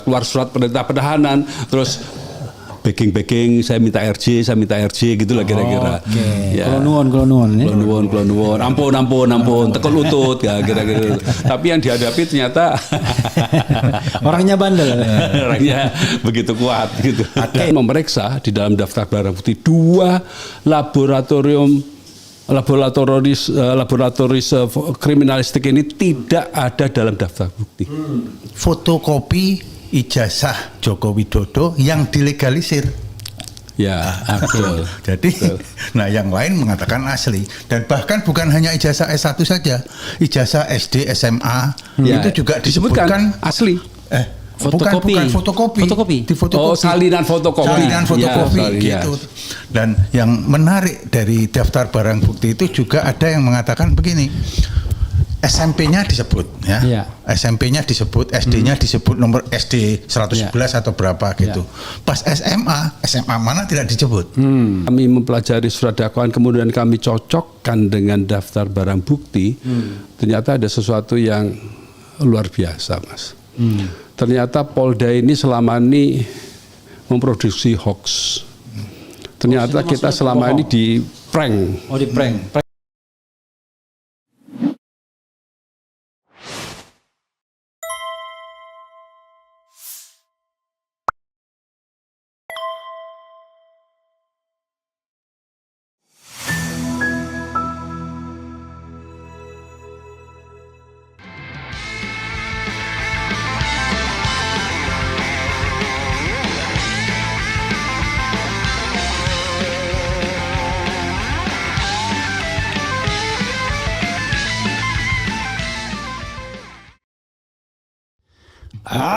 keluar surat perintah penahanan, terus backing, saya minta RJ gitulah kira-kira. Ya. Klonuon. Ampun, tekul lutut ya kira-kira. Tapi yang dihadapi ternyata orangnya bandel. Orangnya begitu kuat gitu. Memeriksa di dalam daftar barang bukti 2 laboratoris kriminalistik ini tidak ada dalam daftar bukti. Fotokopi ijazah Joko Widodo yang dilegalisir. Ya, betul. Jadi, nah yang lain mengatakan asli. Dan bahkan bukan hanya ijazah S1 saja, ijazah SD, SMA itu juga disebutkan asli. Fotokopi. Bukan fotokopi. Di fotokopi. Salinan fotokopi. Gitu. Dan yang menarik dari daftar barang bukti itu juga ada yang mengatakan begini. SMP-nya disebut ya. SMP-nya disebut, SD-nya disebut nomor SD 111 atau berapa gitu. Pas SMA mana tidak disebut. Kami mempelajari surat dakwaan kemudian kami cocokkan dengan daftar barang bukti. Ternyata ada sesuatu yang luar biasa, Mas. Ternyata Polda ini selama ini memproduksi hoax. Ternyata kita selama ini di prank. Di prank.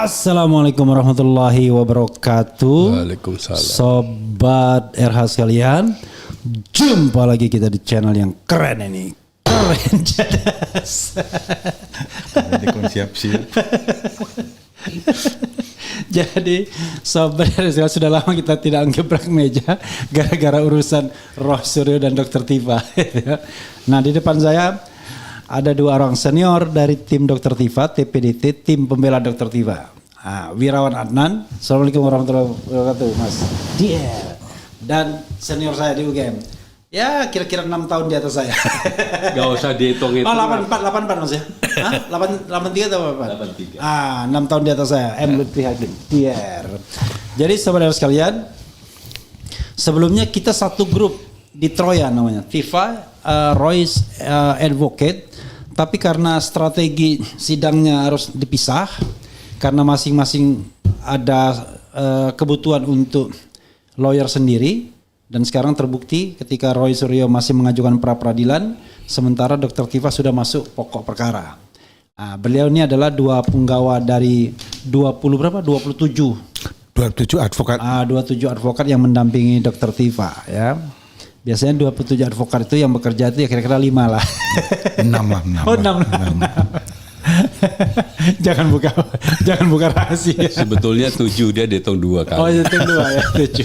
Assalamualaikum warahmatullahi wabarakatuh. Waalaikumsalam. Sobat RH sekalian, jumpa lagi kita di channel yang keren ini. Keren jadas. Jadi sobat RH sekalian, sudah lama kita tidak anggebrang meja gara-gara urusan Roh Suryo dan Dr. Tifa. Nah, di depan saya ada 2 orang senior dari tim Dr. Tifa, TPDT, tim pembela Dr. Tifa. Wirawan Adnan, Assalamualaikum warahmatullahi wabarakatuh, Mas. Dan senior saya di UGM, ya kira-kira 6 tahun di atas saya. Gak usah dihitung itu. 84 Mas ya? 83 atau apa? 83. 6 tahun di atas saya, Lutfi Hakim. Jadi saudara sekalian, sebelumnya kita satu grup di Troya namanya, Tifa Royce Advocate. Tapi karena strategi sidangnya harus dipisah, karena masing-masing ada kebutuhan untuk lawyer sendiri, dan sekarang terbukti ketika Roy Suryo masih mengajukan pra peradilan, sementara Dr. Tifa sudah masuk pokok perkara. Beliau ini adalah 2 penggawa dari 27 advokat. 27 advokat yang mendampingi Dr. Tifa ya. Biasanya 27 advokat itu yang bekerja itu ya kira-kira 5 lah. 6 lah. 6. Jangan buka rahasia. Sebetulnya 7, dia dihitung 2 kali. Hitung 2 ya, 7.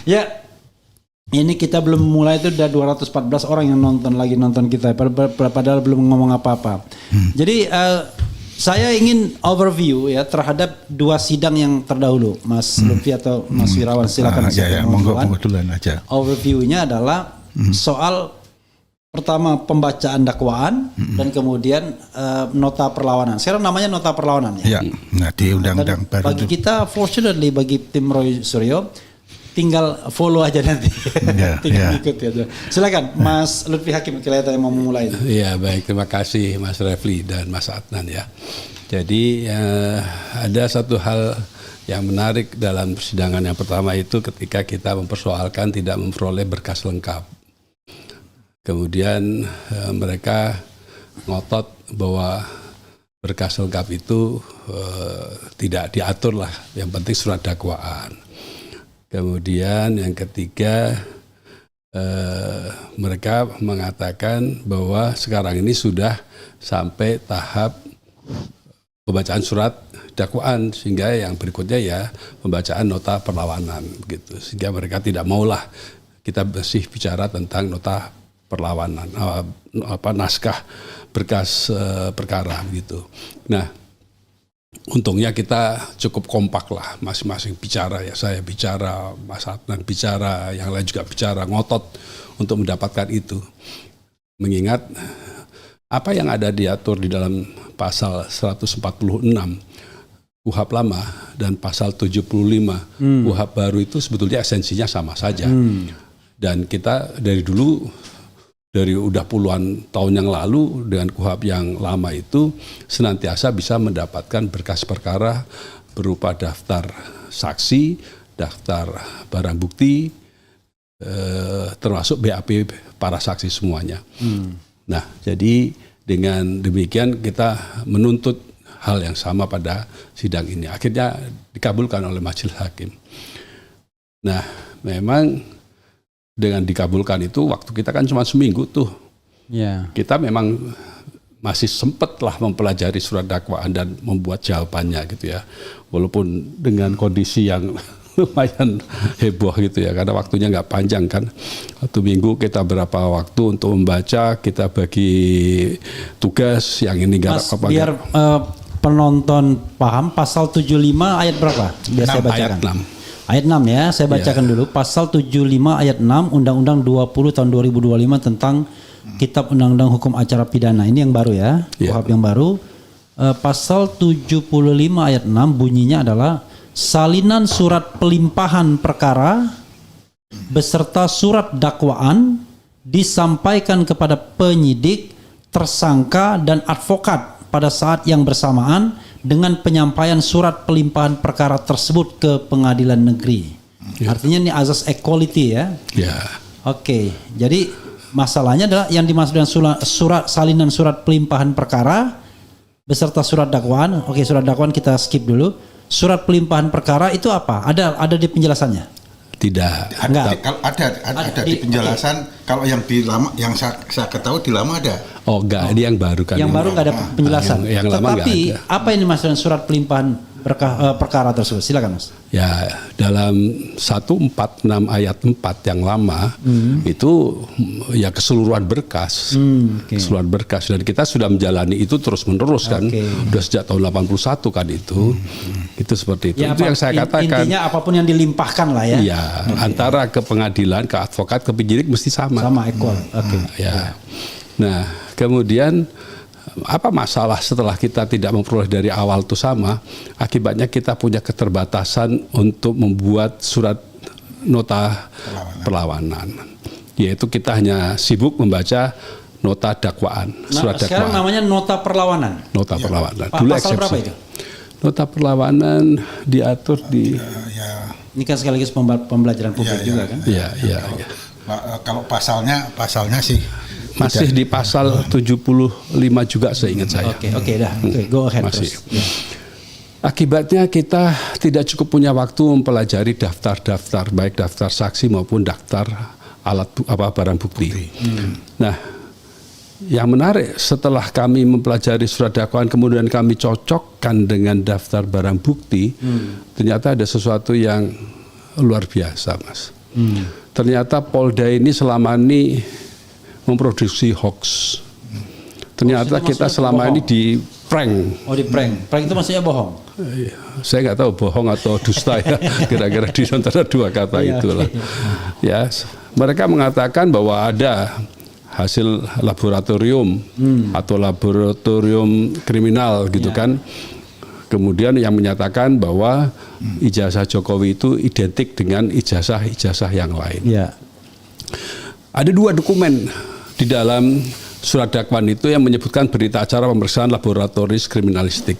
Ya, ini kita belum mulai itu udah 214 orang yang nonton kita. Padahal belum ngomong apa-apa. Jadi saya ingin overview ya terhadap 2 sidang yang terdahulu, Mas Lutfi atau Mas Wirawan, silakan. Monggo duluan aja. Overviewnya adalah soal pertama pembacaan dakwaan dan kemudian nota perlawanan. Sekarang namanya nota perlawanan ya. Nah di undang-undang baru. Bagi kita, fortunately bagi tim Roy Suryo, tinggal follow aja nanti. Tinggal ikut ya. Silakan Mas Lutfi Hakim, kelihatan yang mau memulai. Iya, baik, terima kasih Mas Refli dan Mas Adnan ya. Jadi ada satu hal yang menarik dalam persidangan yang pertama itu ketika kita mempersoalkan tidak memperoleh berkas lengkap. Kemudian mereka ngotot bahwa berkas lengkap itu tidak diatur lah, yang penting surat dakwaan. Kemudian yang ketiga mereka mengatakan bahwa sekarang ini sudah sampai tahap pembacaan surat dakwaan, sehingga yang berikutnya ya pembacaan nota perlawanan begitu. Sehingga mereka tidak maulah kita masih bicara tentang nota perlawanan, naskah berkas perkara gitu. Nah, untungnya kita cukup kompak lah, masing-masing bicara, ya saya bicara, Mas Adnan bicara, yang lain juga bicara, ngotot untuk mendapatkan itu. Mengingat apa yang ada diatur di dalam pasal 146 KUHP lama dan pasal 75 KUHP baru itu sebetulnya esensinya sama saja. Dan kita dari dulu, dari udah puluhan tahun yang lalu dengan KUHP yang lama itu senantiasa bisa mendapatkan berkas perkara berupa daftar saksi, daftar barang bukti, termasuk BAP para saksi semuanya. Nah, jadi dengan demikian kita menuntut hal yang sama pada sidang ini. Akhirnya dikabulkan oleh majelis hakim. Nah, memang dengan dikabulkan itu waktu kita kan cuma seminggu tuh. Yeah. Kita memang masih sempat lah mempelajari surat dakwaan dan membuat jawabannya gitu ya. Walaupun dengan kondisi yang lumayan heboh gitu ya, karena waktunya nggak panjang kan. 1 minggu kita berapa waktu untuk membaca, kita bagi tugas yang ini Mas, biar penonton paham, pasal 75 ayat berapa? Biar saya bacakan. Ayat 6. Ayat 6 ya, saya bacakan dulu. Pasal 75 ayat 6 Undang-Undang 20 tahun 2025 tentang Kitab Undang-Undang Hukum Acara Pidana. Ini yang baru ya, KUHP yang baru. Pasal 75 ayat 6 bunyinya adalah salinan surat pelimpahan perkara beserta surat dakwaan disampaikan kepada penyidik, tersangka dan advokat pada saat yang bersamaan dengan penyampaian surat pelimpahan perkara tersebut ke pengadilan negeri. Artinya ini azas equality ya. Oke, jadi masalahnya adalah yang dimaksud dengan surat salinan surat pelimpahan perkara beserta surat dakwaan. Oke, surat dakwaan kita skip dulu. Surat pelimpahan perkara itu apa? Ada di penjelasannya? Tidak. Ada di penjelasan. Kalau yang di lama, yang saya ketahui di lama ada. Oh enggak, ini yang baru kan. Yang baru enggak ada penjelasan. Yang lama enggak ada. Tapi apa yang dimaksud surat pelimpahan perkara tersebut? Silakan Mas. Ya, dalam 146 ayat 4 yang lama itu ya keseluruhan berkas. Keseluruhan berkas, dan kita sudah menjalani itu terus-menerus kan. Udah sejak tahun 81 kan itu. Itu seperti itu. Ya, itu yang saya katakan. Intinya apapun yang dilimpahkan lah ya. Iya, antara ke pengadilan, ke advokat, ke penyidik mesti sama. Sama equal. Ya. Nah, kemudian apa masalah setelah kita tidak memperoleh dari awal itu sama? Akibatnya kita punya keterbatasan untuk membuat surat nota perlawanan. Yaitu kita hanya sibuk membaca nota dakwaan, surat dakwaan. Sekarang namanya nota perlawanan. Nota perlawanan. Dulu pasal berapa itu? Nota perlawanan diatur di. Ini kan sekaligus pembelajaran publik juga kan? Iya. Kalau pasalnya sih masih di pasal 75 juga seingat saya. Oke, go ahead. Masih. Akibatnya kita tidak cukup punya waktu mempelajari daftar-daftar, baik daftar saksi maupun daftar barang bukti. Nah, yang menarik setelah kami mempelajari surat dakwaan kemudian kami cocokkan dengan daftar barang bukti, ternyata ada sesuatu yang luar biasa, Mas. Ternyata Polda ini selama ini memproduksi hoax. Ternyata kita selama ini di prank. Oh, di prank. Prank itu maksudnya bohong? Saya nggak tahu bohong atau dusta ya. Kira-kira di antara dua kata itulah. Ya, mereka mengatakan bahwa ada hasil laboratorium atau laboratorium kriminal gitu kan. Kemudian yang menyatakan bahwa ijazah Jokowi itu identik dengan ijazah-ijazah yang lain. Ada 2 dokumen di dalam surat dakwaan itu yang menyebutkan berita acara pemeriksaan laboratoris kriminalistik.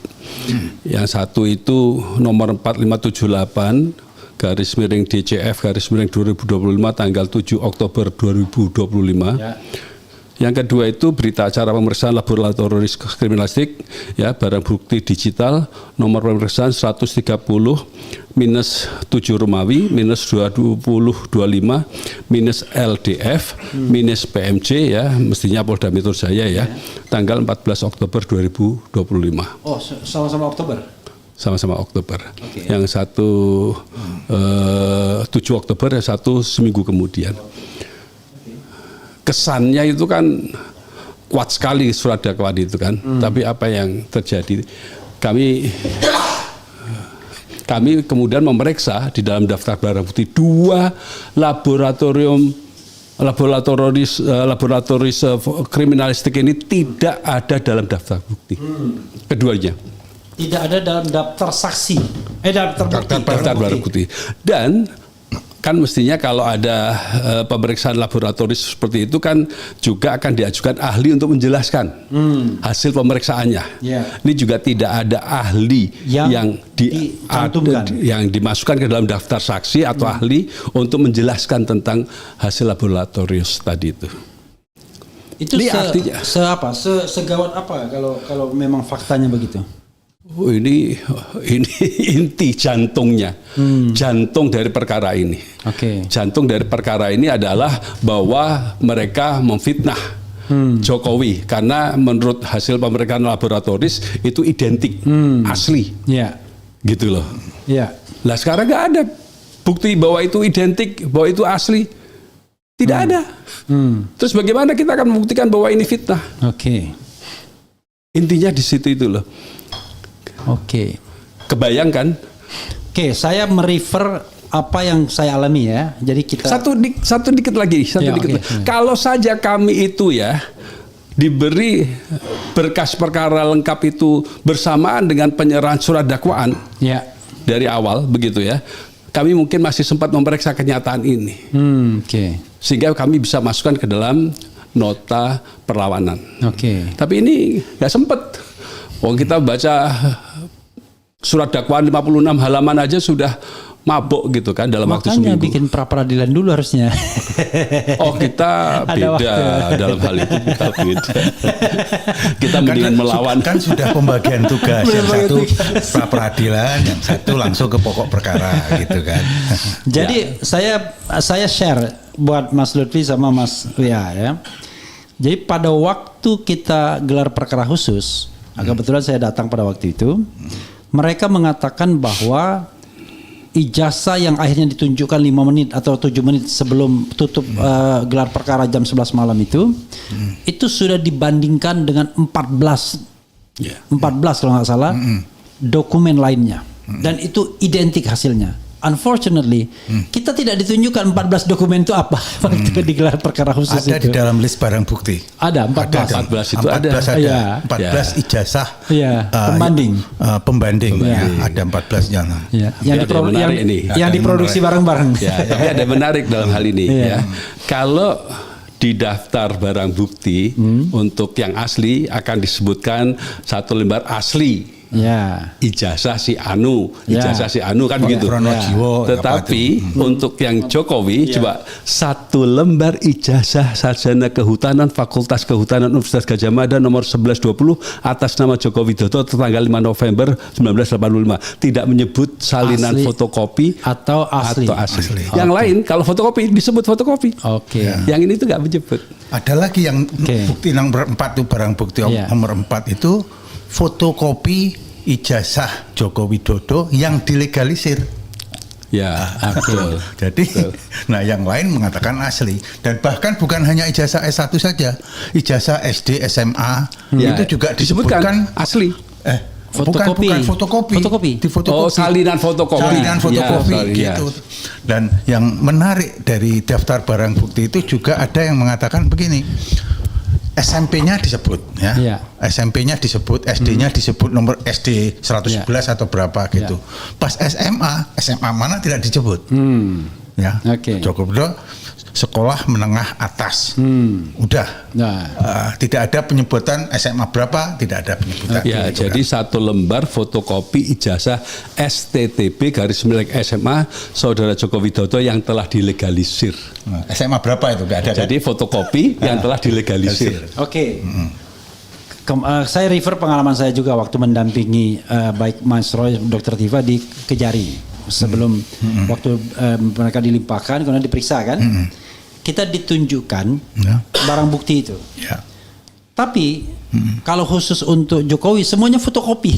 Yang satu itu nomor 4578 /DCF/2025 tanggal 7 Oktober 2025. Yang kedua itu berita acara pemeriksaan laboratoris kriminalistik ya barang bukti digital nomor pemeriksaan 130-7 Romawi -2025-LDF -PMC ya mestinya Polda Metro Jaya ya tanggal 14 Oktober 2025. Oh, sama-sama Oktober. Sama-sama Oktober. Yang satu 7 Oktober, yang satu seminggu kemudian. Kesannya itu kan kuat sekali surat dakwaan itu kan. Tapi apa yang terjadi? kami kemudian memeriksa di dalam daftar barang bukti 2 laboratoris kriminalistik ini tidak ada dalam daftar bukti. Keduanya. Tidak ada dalam daftar saksi. Daftar barang bukti. Dan kan mestinya kalau ada pemeriksaan laboratoris seperti itu kan juga akan diajukan ahli untuk menjelaskan hasil pemeriksaannya. Ini juga tidak ada ahli yang dimasukkan ke dalam daftar saksi atau ahli untuk menjelaskan tentang hasil laboratorius tadi itu. Itu artinya segawat apa kalau memang faktanya begitu? Oh, ini inti jantungnya, jantung dari perkara ini. Jantung dari perkara ini adalah bahwa mereka memfitnah Jokowi karena menurut hasil pemeriksaan laboratoris itu identik, asli, gitu loh. Lah sekarang nggak ada bukti bahwa itu identik, bahwa itu asli, tidak ada. Terus bagaimana kita akan membuktikan bahwa ini fitnah? Intinya di situ itu loh. Kebayangkan? Saya merefer apa yang saya alami ya. Jadi kita satu dikit lagi. Kalau saja kami itu ya diberi berkas perkara lengkap itu bersamaan dengan penyerahan surat dakwaan dari awal begitu ya, kami mungkin masih sempat memeriksa kenyataan ini. Sehingga kami bisa masukkan ke dalam nota perlawanan. Tapi ini nggak sempat. Kita baca surat dakwaan 56 halaman aja sudah mabok gitu kan dalam waktu seminggu. Makanya bikin pra-peradilan dulu harusnya. Kita beda dalam hal itu, kita beda. Kita mendingan melawan. Kan sudah pembagian tugas, yang satu pra-peradilan, yang satu langsung ke pokok perkara gitu kan. Jadi saya share buat Mas Lutfi sama Mas Ria ya. Jadi pada waktu kita gelar perkara khusus, kebetulan saya datang pada waktu itu, mereka mengatakan bahwa ijazah yang akhirnya ditunjukkan 5 menit atau 7 menit sebelum tutup gelar perkara jam 11 malam itu sudah dibandingkan dengan 14 kalau nggak salah dokumen lainnya, dan itu identik hasilnya. Unfortunately, kita tidak ditunjukkan 14 dokumen itu apa waktu digelar perkara khusus ada itu. Di dalam list barang bukti. Ada 14 itu ada. 14 ijazah pembanding. Ada 14-nya. Yang diproduksi bareng-bareng. Tapi ada menarik dalam hal ini ya. Kalau di daftar barang bukti untuk yang asli akan disebutkan 1 lembar asli. Ijazah si Anu kan begitu. Tetapi untuk yang Jokowi coba 1 lembar ijazah sarjana kehutanan Fakultas Kehutanan Universitas Gadjah Mada nomor 1120 atas nama Joko Widodo tanggal 5 November 1985, tidak menyebut salinan fotokopi atau asli. Yang lain kalau fotokopi disebut fotokopi. Yang ini tuh nggak menyebut. Ada lagi yang bukti nomor 4 itu barang bukti nomor 4 itu fotokopi ijazah Joko Widodo yang dilegalisir. Betul. Jadi, nah yang lain mengatakan asli, dan bahkan bukan hanya ijazah S1 saja, ijazah SD, SMA itu juga disebutkan asli. Bukan fotokopi. Salinan fotokopi. Gitu. Dan yang menarik dari daftar barang bukti itu juga ada yang mengatakan begini. SMP-nya disebut SMP-nya disebut, SD-nya disebut, nomor SD 111 atau berapa gitu. Pas SMA mana tidak disebut. Joko Widodo sekolah menengah atas. Tidak ada penyebutan SMA berapa, tidak ada penyebutan. Jadi 1 lembar fotokopi ijazah STTB /SMA Saudara Joko Widodo yang telah dilegalisir. SMA berapa itu nggak ada. Jadi fotokopi yang telah dilegalisir. Saya refer pengalaman saya juga waktu mendampingi baik Mas Roy, Dr. Tifa di Kejari sebelum waktu mereka dilimpahkan kemudian diperiksa kan. Kita ditunjukkan barang bukti itu. Tapi kalau khusus untuk Jokowi semuanya fotokopi.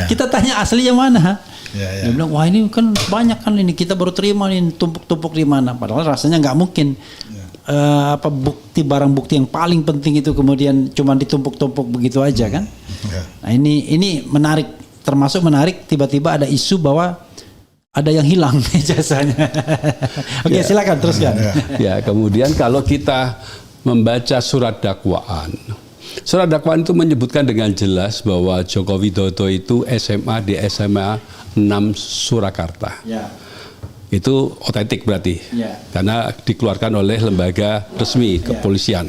Kita tanya asli yang mana? Dia bilang wah ini kan banyak kan, ini kita baru terima nih tumpuk-tumpuk di mana. Padahal rasanya nggak mungkin bukti barang bukti yang paling penting itu kemudian cuma ditumpuk-tumpuk begitu aja kan? Nah ini menarik, termasuk menarik tiba-tiba ada isu bahwa ada yang hilang ijazahnya. Oke, silakan teruskan. Ya, kemudian kalau kita membaca surat dakwaan itu menyebutkan dengan jelas bahwa Joko Widodo itu SMA di SMA 6 Surakarta. Ya. Itu otentik berarti, karena dikeluarkan oleh lembaga resmi kepolisian,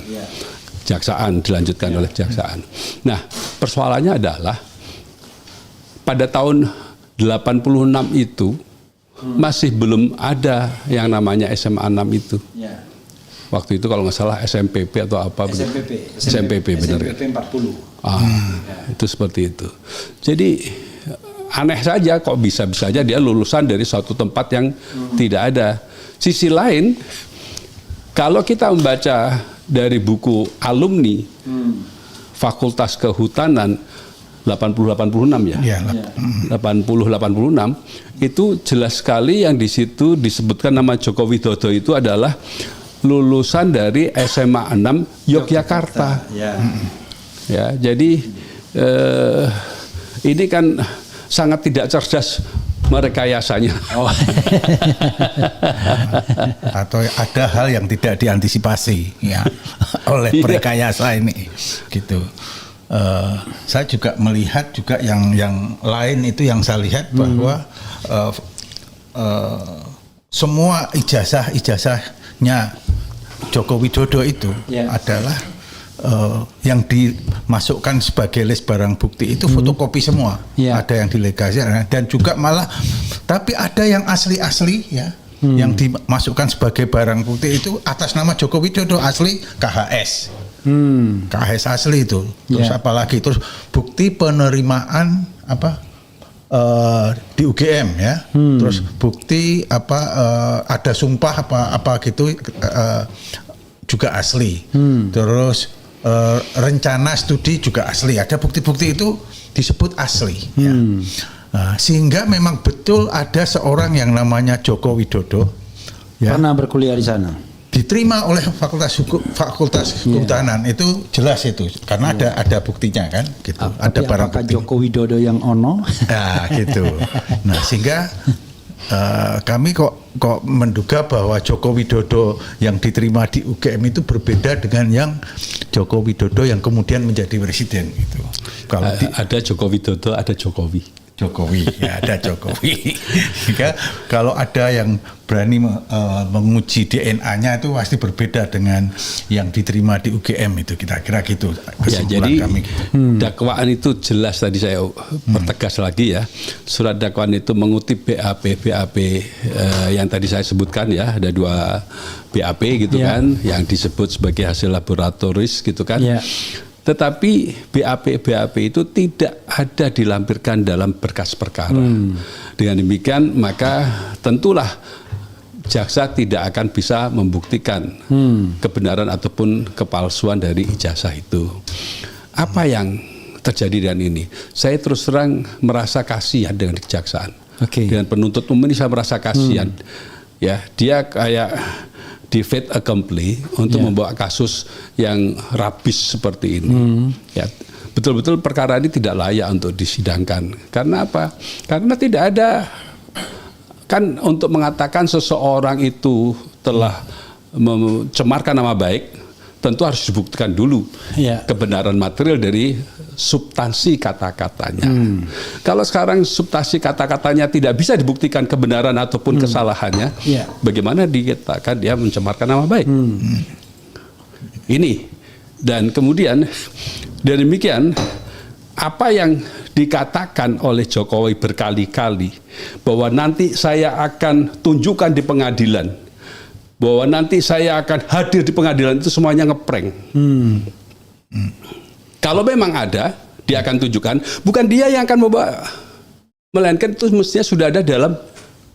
kejaksaan, dilanjutkan oleh kejaksaan. Nah, persoalannya adalah pada tahun 86 itu masih belum ada yang namanya SMA 6 itu. Waktu itu kalau nggak salah SMPP atau apa? SMPP benar. SMPP 40. Itu seperti itu. Jadi aneh saja kok bisa aja dia lulusan dari suatu tempat yang tidak ada. Sisi lain, kalau kita membaca dari buku alumni Fakultas Kehutanan 80-86 ya, 80-86 itu jelas sekali yang di situ disebutkan nama Joko Widodo itu adalah lulusan dari SMA 6 Yogyakarta. Ya, jadi ini kan sangat tidak cerdas merekayasanya. Atau ada hal yang tidak diantisipasi ya oleh perekayasa ini, gitu. Saya juga melihat juga yang lain itu yang saya lihat bahwa semua ijazahnya Joko Widodo itu adalah yang dimasukkan sebagai list barang bukti itu fotokopi semua, ada yang dilegalisir dan juga malah, tapi ada yang asli ya, yang dimasukkan sebagai barang bukti itu atas nama Joko Widodo asli KHS, KHS asli itu, terus apalagi terus bukti penerimaan di UGM ya, terus bukti ada sumpah apa gitu juga asli, terus rencana studi juga asli, ada bukti-bukti itu disebut asli ya. Nah, sehingga memang betul ada seorang yang namanya Joko Widodo pernah berkuliah di sana, diterima oleh Fakultas Kehutanan, itu jelas itu karena ada buktinya kan gitu. Ada barang bukti. Joko Widodo yang ono? Nah, gitu. Nah, sehingga kami kok menduga bahwa Joko Widodo yang diterima di UGM itu berbeda dengan yang Joko Widodo yang kemudian menjadi presiden gitu. Kalau ada Joko Widodo, ada Jokowi ya, ada Jokowi. Sehingga kalau ada yang berani menguji DNA-nya itu pasti berbeda dengan yang diterima di UGM itu, kita kira gitu kesimpulan jadi, kami gitu. Dakwaan itu jelas, tadi saya pertegas lagi ya, surat dakwaan itu mengutip BAP yang tadi saya sebutkan ya, ada 2 BAP gitu kan, yang disebut sebagai hasil laboratoris gitu kan. Tetapi BAP itu tidak ada dilampirkan dalam berkas perkara. Dengan demikian maka tentulah jaksa tidak akan bisa membuktikan kebenaran ataupun kepalsuan dari ijazah itu. Apa yang terjadi dengan ini? Saya terus terang merasa kasihan dengan kejaksaan. Dengan penuntut umum ini saya merasa kasihan. Ya, dia kayak di fait accompli untuk membawa kasus yang rabis seperti ini. Ya, betul-betul perkara ini tidak layak untuk disidangkan. Karena apa? Karena tidak ada, kan untuk mengatakan seseorang itu telah mencemarkan nama baik, tentu harus dibuktikan dulu kebenaran material dari substansi kata-katanya. Kalau sekarang substansi kata-katanya tidak bisa dibuktikan kebenaran ataupun kesalahannya, bagaimana dikatakan dia mencemarkan nama baik? Ini, dan kemudian dari demikian apa yang dikatakan oleh Jokowi berkali-kali bahwa nanti saya akan tunjukkan di pengadilan, bahwa nanti saya akan hadir di pengadilan, itu semuanya ngeprank. Kalau memang ada, dia akan tunjukkan, bukan dia yang akan membawa, melainkan itu mestinya sudah ada dalam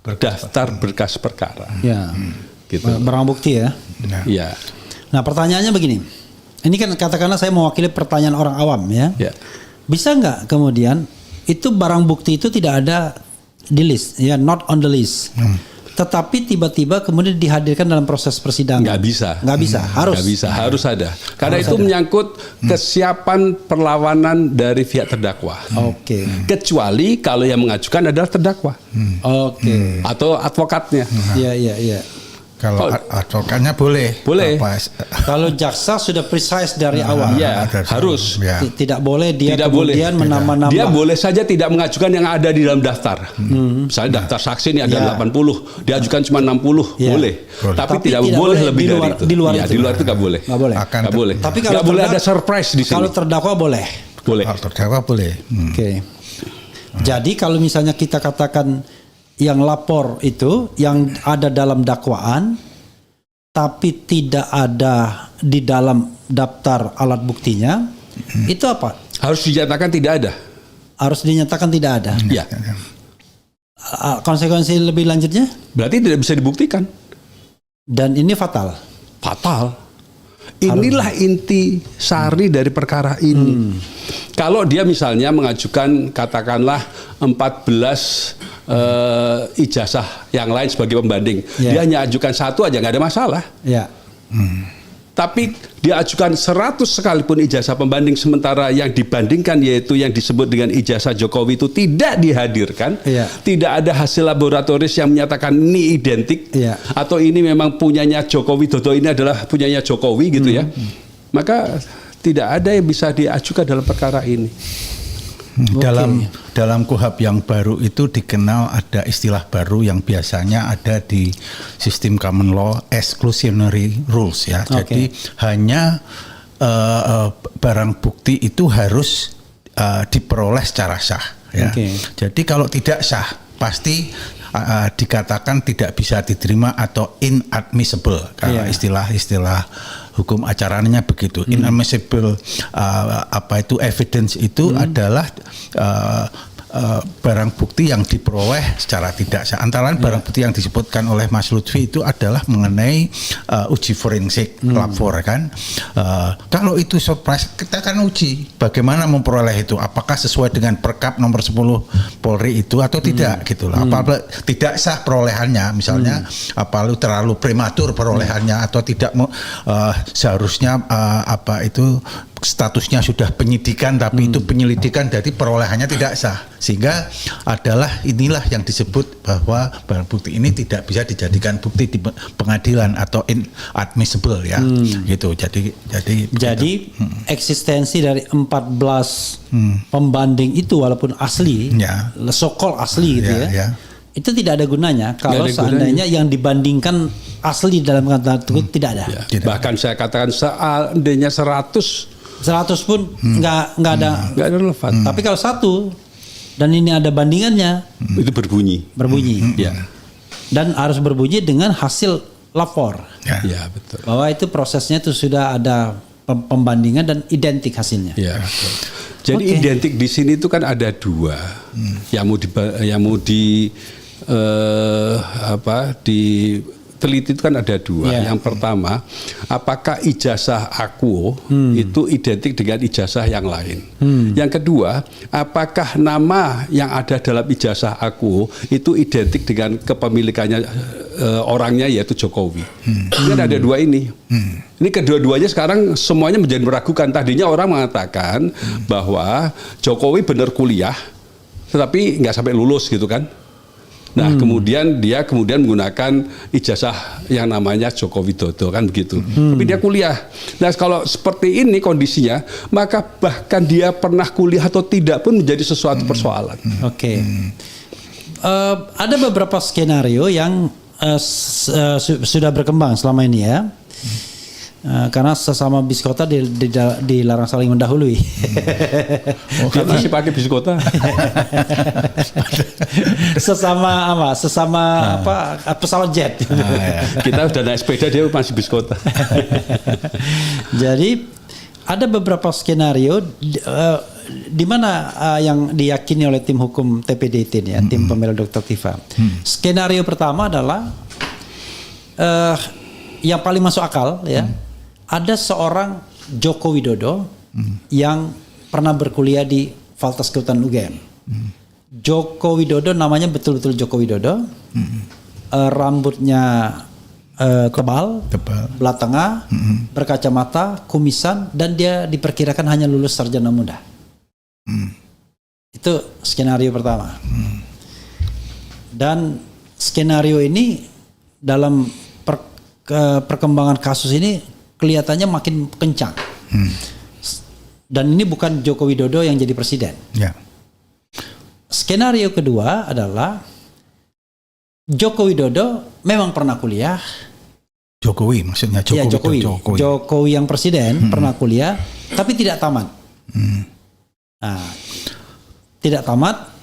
daftar berkas perkara. Gitu. Barang bukti ya. Nah, pertanyaannya begini, ini kan katakanlah saya mewakili pertanyaan orang awam ya. Bisa nggak kemudian itu barang bukti itu tidak ada di list, ya, not on the list. tetapi tiba-tiba kemudian dihadirkan dalam proses persidangan. Nggak bisa, harus ada. Karena itu menyangkut kesiapan perlawanan dari pihak terdakwa. Oke. Kecuali kalau yang mengajukan adalah terdakwa. Oke. Atau advokatnya. Iya. Kalau advokatnya boleh. Kalau jaksa sudah precise dari awal. Ya, harus. Ya. Tidak boleh dia tidak kemudian menambah-nambah. Dia boleh saja tidak mengajukan yang ada di dalam daftar. Misalnya daftar saksi ini ada 80, diajukan cuma 60, boleh. Tapi tidak boleh lebih dari itu. Di luar itu nggak boleh. Nggak boleh. Tapi kalau nggak boleh ada surprise di sini. Kalau terdakwa boleh. Kalau terdakwa boleh. Oke. Jadi kalau misalnya kita katakan yang lapor itu yang ada dalam dakwaan tapi tidak ada di dalam daftar alat buktinya, itu apa? Harus dinyatakan tidak ada. Harus dinyatakan tidak ada. Ya. Konsekuensi lebih lanjutnya? Berarti tidak bisa dibuktikan. Dan ini fatal. Fatal. Inilah inti sari dari perkara ini. Kalau dia misalnya mengajukan katakanlah 14 ijazah yang lain sebagai pembanding, dia hanya ajukan satu aja nggak ada masalah. Tapi dia ajukan 100 sekalipun ijazah pembanding, sementara yang dibandingkan yaitu yang disebut dengan ijazah Jokowi itu tidak dihadirkan, tidak ada hasil laboratoris yang menyatakan ini identik, atau ini memang punyanya Jokowi Dodo, ini adalah punyanya Jokowi gitu ya, maka tidak ada yang bisa diajukan dalam perkara ini. Dalam KUHP yang baru itu dikenal ada istilah baru yang biasanya ada di sistem common law, exclusionary rules ya. Jadi hanya barang bukti itu harus diperoleh secara sah ya. Jadi kalau tidak sah pasti dikatakan tidak bisa diterima atau inadmissible. Kalau istilah hukum acaranya begitu. Inadmissible evidence itu adalah barang bukti yang diperoleh secara tidak sah. Antara lain barang bukti yang disebutkan oleh Mas Lutfi itu adalah mengenai uji forensik lapor kan. Kalau itu surprise, kita akan uji bagaimana memperoleh itu, apakah sesuai dengan Perkap nomor 10 Polri itu atau tidak gitu loh. Apabila tidak sah perolehannya, misalnya apalagi terlalu prematur perolehannya atau tidak seharusnya statusnya sudah penyidikan tapi itu penyelidikan, jadi perolehannya tidak sah, sehingga inilah yang disebut bahwa barang bukti ini tidak bisa dijadikan bukti di pengadilan atau inadmissible ya gitu. Jadi eksistensi dari 14 pembanding itu walaupun asli, so-called asli gitu itu tidak ada gunanya kalau seandainya yang dibandingkan asli dalam kata tersebut tidak ada. Bahkan saya katakan seandainya 100 pun nggak ada relevan. Tapi kalau satu dan ini ada bandingannya, itu berbunyi. Dan harus berbunyi dengan hasil lapor. Ya, betul. Bahwa itu prosesnya itu sudah ada pembandingan dan identik hasilnya. Jadi identik di sini itu kan ada dua yang mau diteliti itu kan ada dua. Yang pertama, apakah ijazah aku itu identik dengan ijazah yang lain? Yang kedua, apakah nama yang ada dalam ijazah aku itu identik dengan kepemilikannya orangnya yaitu Jokowi? Ini ada dua ini. Ini kedua-duanya sekarang semuanya menjadi meragukan. Tadinya orang mengatakan bahwa Jokowi benar kuliah, tetapi nggak sampai lulus gitu kan? Nah, kemudian dia menggunakan ijazah yang namanya Joko Widodo kan begitu. Tapi dia kuliah. Nah, kalau seperti ini kondisinya, maka bahkan dia pernah kuliah atau tidak pun menjadi sesuatu persoalan. Ada beberapa skenario yang sudah berkembang selama ini ya. Karena sesama biskota dilarang saling mendahului. Kita masih pakai biskota. Sesama pesawat jet. Kita udah naik sepeda, dia masih biskota. Jadi ada beberapa skenario di mana yang diyakini oleh tim hukum TPDT ya, tim pembela Dr. Tifa. Skenario pertama adalah yang paling masuk akal ya. Ada seorang Joko Widodo yang pernah berkuliah di Fakultas Kehutanan UGM. Joko Widodo namanya betul-betul Joko Widodo. rambutnya tebal, belah tengah, berkacamata, kumisan, dan dia diperkirakan hanya lulus sarjana muda. Itu skenario pertama. Dan skenario ini dalam perkembangan kasus ini kelihatannya makin kencang. Dan ini bukan Joko Widodo yang jadi presiden. Ya. Skenario kedua adalah Joko Widodo memang pernah kuliah. Jokowi maksudnya Jokowi. Jokowi yang presiden pernah kuliah, tapi tidak tamat. Nah, tidak tamat.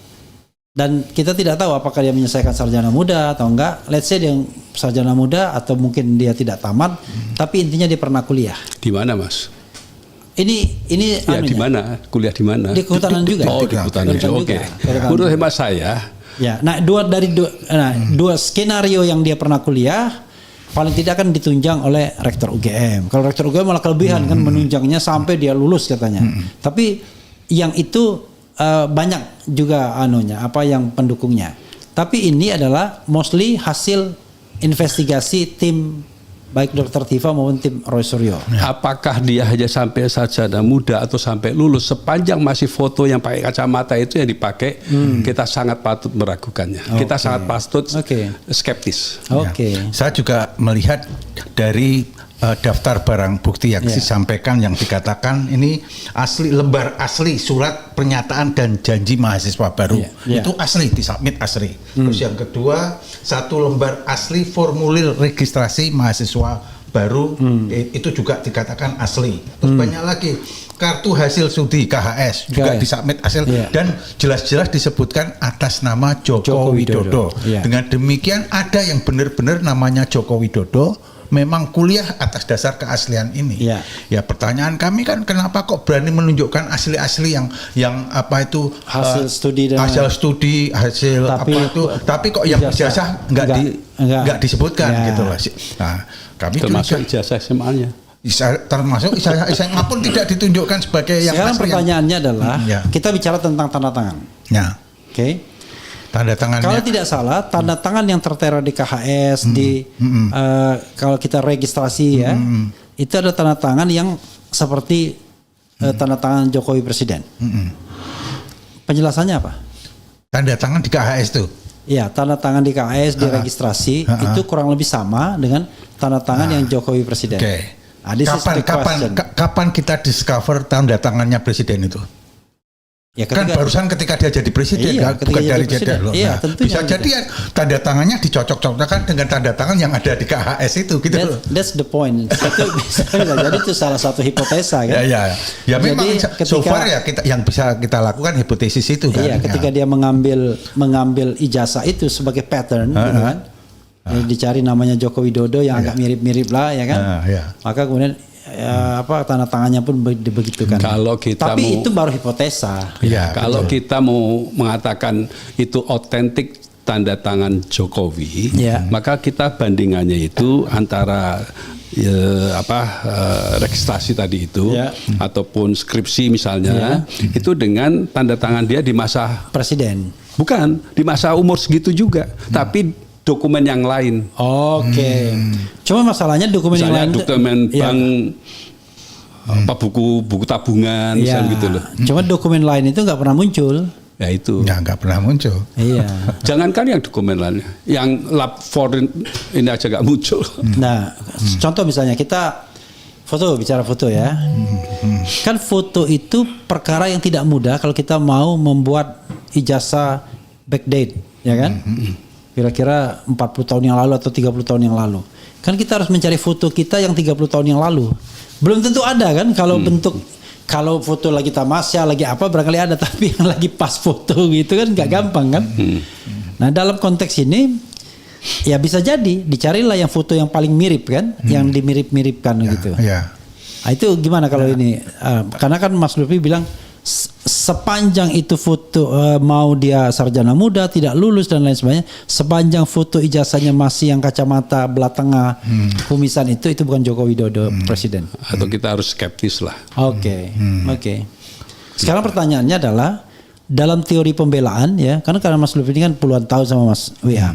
Dan kita tidak tahu apakah dia menyelesaikan sarjana muda atau enggak. Let's say dia sarjana muda atau mungkin dia tidak tamat, tapi intinya dia pernah kuliah. Di mana, Mas? Ini ya di mana? Kuliah di mana? Di Kehutanan juga. Oh, di Kehutanan juga. Oke. Menurut hemat saya, ya. Nah, dua skenario yang dia pernah kuliah paling tidak kan ditunjang oleh rektor UGM. Kalau rektor UGM malah kelebihan kan menunjangnya sampai dia lulus katanya. Tapi yang itu banyak juga yang pendukungnya. Tapi ini adalah mostly hasil investigasi tim baik Dr. Tifa maupun tim Roy Suryo. Apakah dia hanya sampai sarjana muda atau sampai lulus? Sepanjang masih foto yang pakai kacamata itu yang dipakai, kita sangat patut meragukannya. Kita sangat patut skeptis. Ya. Saya juga melihat dari daftar barang bukti yang disampaikan, yang dikatakan ini asli, lembar asli surat pernyataan dan janji mahasiswa baru. Itu asli, disubmit asli. Terus yang kedua, satu lembar asli formulir registrasi mahasiswa baru, itu juga dikatakan asli. Terus banyak lagi kartu hasil studi KHS juga disubmit asli, dan jelas-jelas disebutkan atas nama Joko Widodo. Dengan demikian ada yang benar-benar namanya Joko Widodo memang kuliah atas dasar keaslian ini. Ya pertanyaan kami kan, kenapa kok berani menunjukkan asli-asli yang apa itu hasil studi tapi kok yang ijazah nggak disebutkan gitu loh. Nah, kami termasuk ijazah SMA-nya. Termasuk ijazah SMA pun tidak ditunjukkan sebagai yang. Sekarang pertanyaannya adalah kita bicara tentang tanda tangan. Tanda tangannya. Kalau tidak salah, tanda tangan yang tertera di KHS, kalau kita registrasi itu ada tanda tangan yang seperti tanda tangan Jokowi Presiden. Penjelasannya apa? Tanda tangan di KHS itu? Iya, tanda tangan di KHS di registrasi itu kurang lebih sama dengan tanda tangan yang Jokowi Presiden. Kapan kita discover tanda tangannya Presiden itu? Ya, kan barusan ketika dia jadi presiden, bukan dari jeda loh. Bisa jadi tanda tangannya dicocok-cocokkan dengan tanda tangan yang ada di KHS itu, gitu loh. That's the point. Itu bisa jadi itu salah satu hipotesa kan. Ya memang so far yang bisa kita lakukan hipotesis itu kan. Iya, ketika dia mengambil ijazah itu sebagai pattern, gitu kan. Dicari namanya Joko Widodo yang agak mirip-mirip lah, ya kan. Maka kemudian tanda tangannya pun begitu kan. Tapi itu baru hipotesa. Kalau kita mau mengatakan itu otentik tanda tangan Jokowi, maka kita bandingannya itu antara registrasi tadi itu ataupun skripsi misalnya itu dengan tanda tangan dia di masa presiden. Bukan, di masa umur segitu juga, tapi dokumen yang lain. Cuma masalahnya dokumen misalnya yang lain. Dokumen bank, buku tabungan, misalnya gitu loh. Cuma dokumen lain itu nggak pernah muncul. Ya itu. Nggak pernah muncul. Jangankan yang dokumen lainnya, yang lab foreign ini aja nggak muncul. Nah, contoh misalnya kita bicara foto ya. Kan foto itu perkara yang tidak mudah kalau kita mau membuat ijazah backdate, ya kan? Kira-kira 40 tahun yang lalu atau 30 tahun yang lalu. Kan kita harus mencari foto kita yang 30 tahun yang lalu. Belum tentu ada kan kalau foto lagi tamasya, lagi apa barangkali ada, tapi yang lagi pas foto gitu kan nggak gampang kan. Nah, dalam konteks ini ya bisa jadi dicarilah yang foto yang paling mirip kan, yang dimirip-miripkan gitu. Nah, itu gimana kalau ini? Karena kan Mas Lutfi bilang sepanjang itu foto mau dia sarjana muda, tidak lulus dan lain sebagainya, sepanjang foto ijazahnya masih yang kacamata belah tengah, kumisan itu bukan Joko Widodo presiden. Atau kita harus skeptis lah. Oke. Sekarang pertanyaannya adalah dalam teori pembelaan ya, karena Mas Lutfi ini kan puluhan tahun sama Mas WA.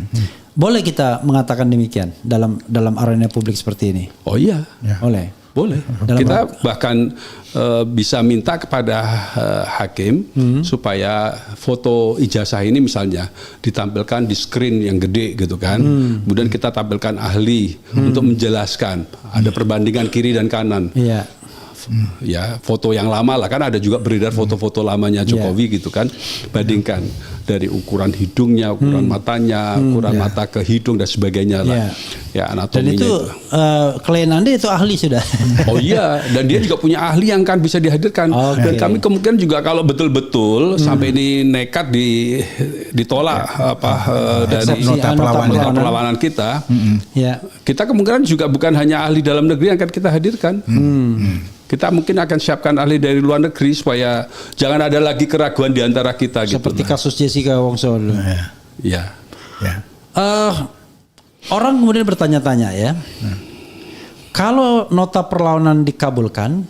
boleh kita mengatakan demikian dalam arena publik seperti ini? Oh iya, boleh. Kita bahkan bisa minta kepada hakim supaya foto ijazah ini misalnya ditampilkan di screen yang gede gitu kan. Kemudian kita tampilkan ahli untuk menjelaskan. Ada perbandingan kiri dan kanan. Ya, foto yang lama lah, kan ada juga beredar foto-foto lamanya Jokowi gitu kan, bandingkan dari ukuran hidungnya, ukuran matanya, ukuran mata ke hidung dan sebagainya lah. Ya, anatominya. Dan itu klien Anda itu ahli sudah. Oh iya, dan dia juga punya ahli yang kan bisa dihadirkan. Dan kami kemungkinan juga kalau betul-betul sampai ini nekat ditolak dari nota perlawanan kita, kita kemungkinan juga bukan hanya ahli dalam negeri yang akan kita hadirkan. Kita mungkin akan siapkan ahli dari luar negeri supaya jangan ada lagi keraguan di antara kita. Seperti kasus Jessica Wongso dulu. Orang kemudian bertanya-tanya ya, kalau nota perlawanan dikabulkan,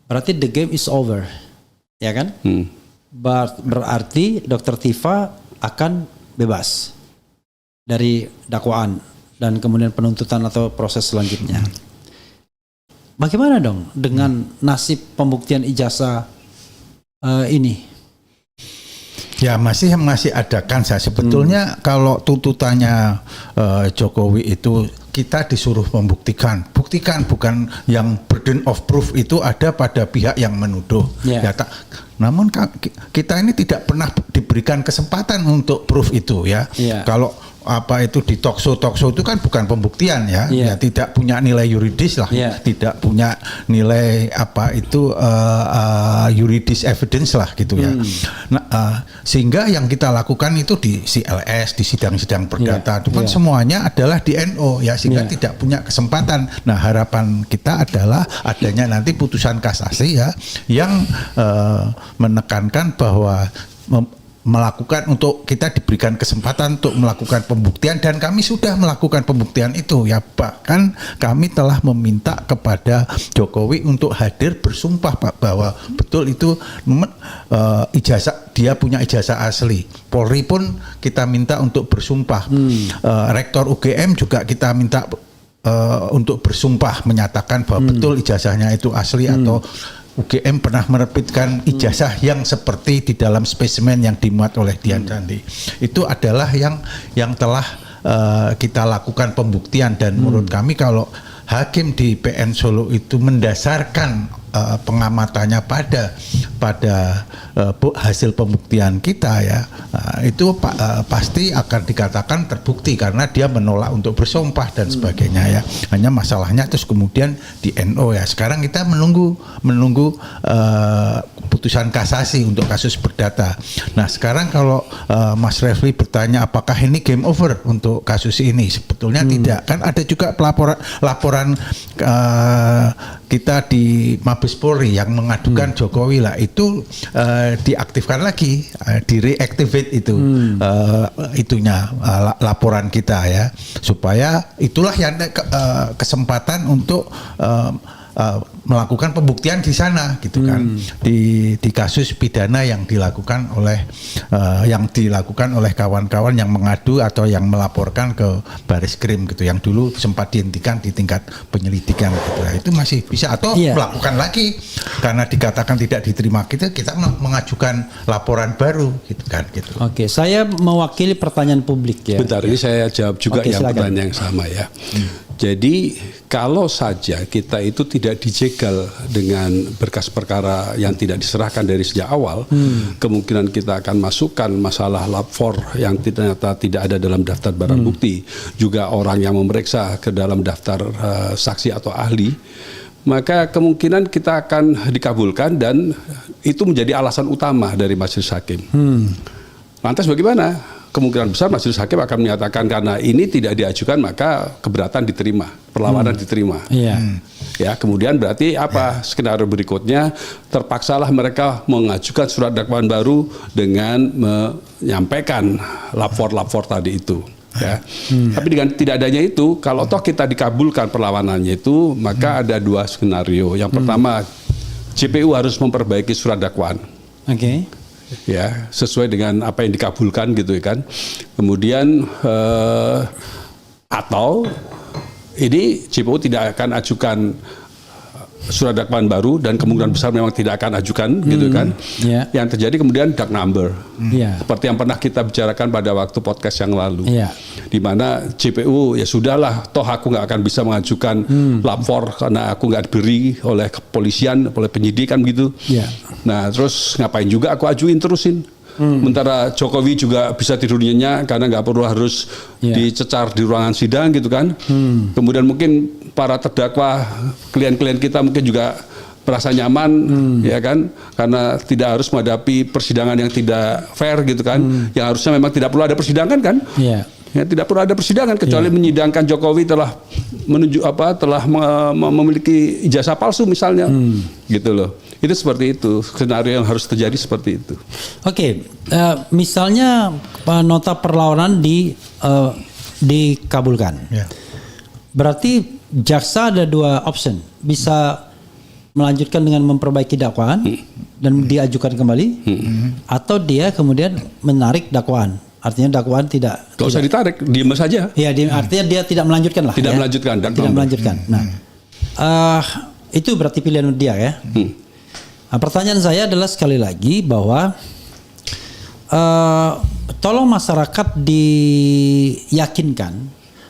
berarti the game is over, ya kan? Berarti Dr. Tifa akan bebas dari dakwaan dan kemudian penuntutan atau proses selanjutnya. Bagaimana dong dengan nasib pembuktian ijazah ini? Ya masih ada kansa. Sebetulnya kalau tuntutannya Jokowi itu kita disuruh membuktikan, bukan yang burden of proof itu ada pada pihak yang menuduh. Namun kita ini tidak pernah diberikan kesempatan untuk proof itu ya. Kalau apa itu di talkshow itu kan bukan pembuktian ya, tidak punya nilai yuridis lah, tidak punya nilai apa itu yuridis evidence lah gitu ya. Nah, sehingga yang kita lakukan itu di CLS, di sidang-sidang perdata, itu kan semuanya adalah di NO ya, sehingga tidak punya kesempatan. Nah, harapan kita adalah adanya nanti putusan kasasi ya yang menekankan bahwa melakukan untuk kita diberikan kesempatan untuk melakukan pembuktian, dan kami sudah melakukan pembuktian itu ya, bahkan kami telah meminta kepada Jokowi untuk hadir bersumpah Pak bahwa betul itu ijazah, dia punya ijazah asli. Polri pun kita minta untuk bersumpah. Rektor UGM juga kita minta untuk bersumpah menyatakan bahwa betul ijazahnya itu asli atau UGM pernah menerbitkan ijazah yang seperti di dalam spesimen yang dimuat oleh Dian Candi. Itu adalah yang telah kita lakukan pembuktian, dan menurut kami kalau hakim di PN Solo itu mendasarkan pengamatannya pada hasil pembuktian kita ya, itu pasti akan dikatakan terbukti karena dia menolak untuk bersumpah dan sebagainya ya. Hanya masalahnya terus kemudian di NO ya. Sekarang kita menunggu putusan kasasi untuk kasus perdata. Nah sekarang kalau Mas Refli bertanya apakah ini game over untuk kasus ini, sebetulnya tidak. Kan ada juga laporan kita di Mabes Polri yang mengadukan Jokowi lah, itu diaktifkan lagi, di-reactivate itu itunya laporan kita ya, supaya itulah yang kesempatan untuk melakukan pembuktian di sana gitu kan, di kasus pidana yang dilakukan oleh kawan-kawan yang mengadu atau yang melaporkan ke Baris-Krim gitu, yang dulu sempat dihentikan di tingkat penyelidikan gitu. Nah, itu masih bisa atau melakukan lagi karena dikatakan tidak diterima, kita mengajukan laporan baru gitu kan gitu. Oke, saya mewakili pertanyaan publik ya. Bentar, ini saya jawab juga yang pertanyaan yang sama ya. Jadi kalau saja kita itu tidak dijegal dengan berkas perkara yang tidak diserahkan dari sejak awal, kemungkinan kita akan masukkan masalah lapor yang ternyata tidak ada dalam daftar barang bukti, juga orang yang memeriksa ke dalam daftar saksi atau ahli, maka kemungkinan kita akan dikabulkan dan itu menjadi alasan utama dari majelis hakim. Lantas bagaimana? Kemungkinan besar majelis hakim akan menyatakan karena ini tidak diajukan maka keberatan diterima, perlawanan diterima. Ya, kemudian berarti apa skenario berikutnya? Terpaksalah mereka mengajukan surat dakwaan baru dengan menyampaikan lapor-lapor tadi itu. Ya. Tapi dengan tidak adanya itu, kalau toh kita dikabulkan perlawanannya itu, maka ada dua skenario. Yang pertama, JPU harus memperbaiki surat dakwaan. ya sesuai dengan apa yang dikabulkan gitu kan. Kemudian atau ini JPU tidak akan ajukan surat dakwaan baru dan kemungkinan besar memang tidak akan ajukan gitu kan. Yang terjadi kemudian dark number. Seperti yang pernah kita bicarakan pada waktu podcast yang lalu. Di mana JPU ya sudahlah, toh aku nggak akan bisa mengajukan lapor karena aku nggak diberi oleh kepolisian, oleh penyidik kan gitu. Nah terus ngapain juga aku ajuin terusin. Sementara Jokowi juga bisa tidur nyenyak karena nggak perlu harus dicecar di ruangan sidang gitu kan. Kemudian mungkin para terdakwa, klien-klien kita mungkin juga merasa nyaman ya kan, karena tidak harus menghadapi persidangan yang tidak fair gitu kan, yang harusnya memang tidak perlu ada persidangan kan. Ya, tidak perlu ada persidangan kecuali menyidangkan Jokowi telah memiliki ijazah palsu misalnya, gitu loh. Itu seperti itu, skenario yang harus terjadi seperti itu. Oke, misalnya nota perlawanan dikabulkan, berarti jaksa ada 2 option, bisa melanjutkan dengan memperbaiki dakwaan dan diajukan kembali, atau dia kemudian menarik dakwaan. Artinya dakwaan tidak usah ditarik, diem saja. Ya, artinya dia tidak melanjutkan lah. Tidak melanjutkan. Tidak melanjutkan. Nah, itu berarti pilihan dia ya. Nah, pertanyaan saya adalah sekali lagi bahwa tolong masyarakat diyakinkan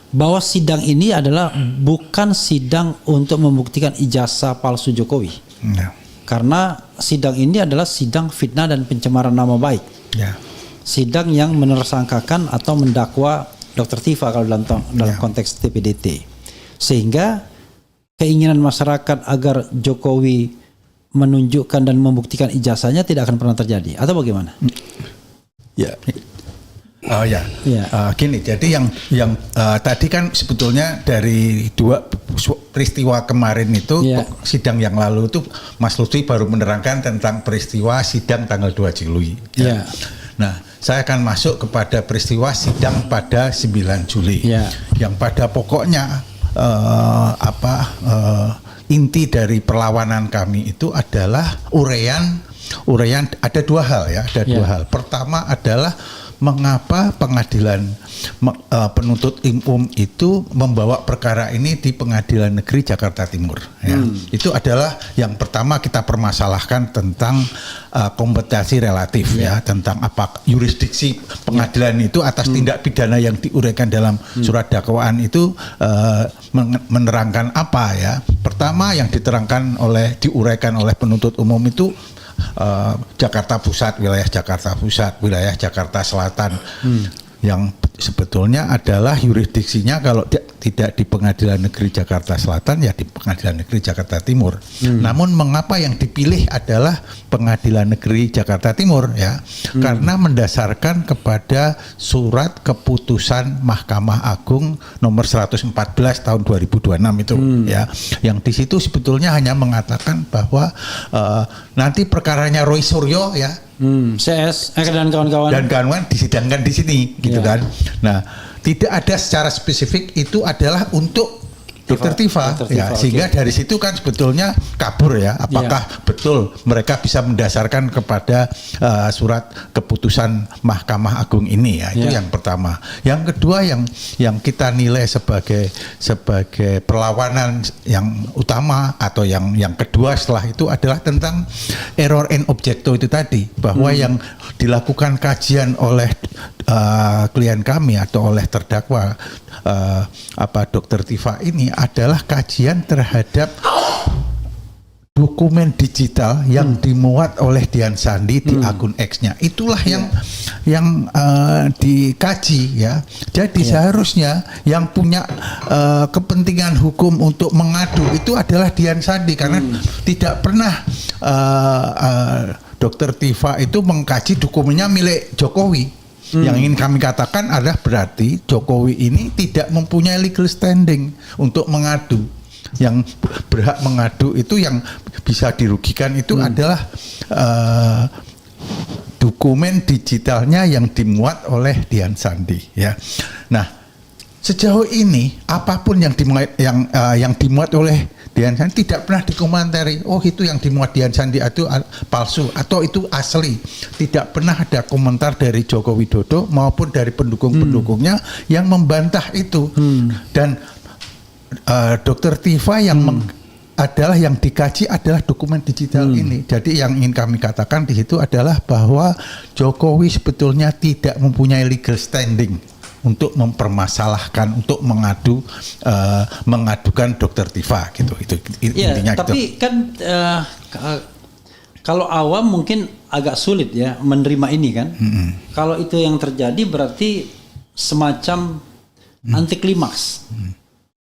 bahwa sidang ini adalah bukan sidang untuk membuktikan ijazah palsu Jokowi. Karena sidang ini adalah sidang fitnah dan pencemaran nama baik. Sidang yang menersangkakan atau mendakwa Dr. Tifa kalau dalam konteks TPDT. Sehingga keinginan masyarakat agar Jokowi menunjukkan dan membuktikan ijazahnya tidak akan pernah terjadi, atau bagaimana? Gini, jadi yang tadi kan sebetulnya dari 2 peristiwa kemarin itu, sidang yang lalu itu Mas Lutfi baru menerangkan tentang peristiwa sidang tanggal 2 Juli. Nah, saya akan masuk kepada peristiwa sidang pada 9 Juli, yang pada pokoknya inti dari perlawanan kami itu adalah uraian ada 2 hal ya, ada 2 hal. Pertama adalah mengapa pengadilan penuntut umum itu membawa perkara ini di Pengadilan Negeri Jakarta Timur. Itu adalah yang pertama kita permasalahkan tentang kompetensi relatif tentang apa yurisdiksi pengadilan itu atas tindak pidana yang diuraikan dalam surat dakwaan itu menerangkan apa ya. Pertama yang diuraikan oleh penuntut umum itu Jakarta Pusat, wilayah Jakarta Pusat, wilayah Jakarta Selatan, yang sebetulnya adalah yurisdiksinya kalau tidak di Pengadilan Negeri Jakarta Selatan ya di Pengadilan Negeri Jakarta Timur. Namun mengapa yang dipilih adalah Pengadilan Negeri Jakarta Timur ya? Karena mendasarkan kepada surat keputusan Mahkamah Agung nomor 114 tahun 2026 itu ya, yang di situ sebetulnya hanya mengatakan bahwa nanti perkaranya Roy Suryo ya, CS dan kawan-kawan disidangkan di sini gitu kan. Nah, tidak ada secara spesifik itu adalah untuk Dr. Tifa ya, sehingga dari situ kan sebetulnya kabur ya, apakah betul mereka bisa mendasarkan kepada surat keputusan Mahkamah Agung ini ya, itu yang pertama. Yang kedua yang kita nilai sebagai perlawanan yang utama atau yang kedua setelah itu adalah tentang error in objecto itu tadi, bahwa yang dilakukan kajian oleh klien kami atau oleh terdakwa Dr. Tifa ini adalah kajian terhadap dokumen digital yang dimuat oleh Dian Sandi di akun X-nya. Itulah yang dikaji ya. Jadi seharusnya yang punya kepentingan hukum untuk mengadu itu adalah Dian Sandi, karena tidak pernah Dr. Tifa itu mengkaji dokumennya milik Jokowi. Yang ingin kami katakan adalah berarti Jokowi ini tidak mempunyai legal standing untuk mengadu. Yang berhak mengadu itu, yang bisa dirugikan itu adalah dokumen digitalnya yang dimuat oleh Dian Sandi ya. Nah, sejauh ini apapun yang dimuat oleh Dian Sandi tidak pernah dikomentari, oh itu yang dimuat Dian Sandi itu palsu atau itu asli. Tidak pernah ada komentar dari Joko Widodo maupun dari pendukung-pendukungnya yang membantah itu. Dan Dr. Tifa yang adalah yang dikaji adalah dokumen digital ini. Jadi yang ingin kami katakan di situ adalah bahwa Jokowi sebetulnya tidak mempunyai legal standing untuk mempermasalahkan, untuk mengadukan Dr. Tifa gitu. Itu intinya. Tapi gitu. Kan kalau awam mungkin agak sulit ya menerima ini kan. Kalau itu yang terjadi berarti semacam anti klimaks.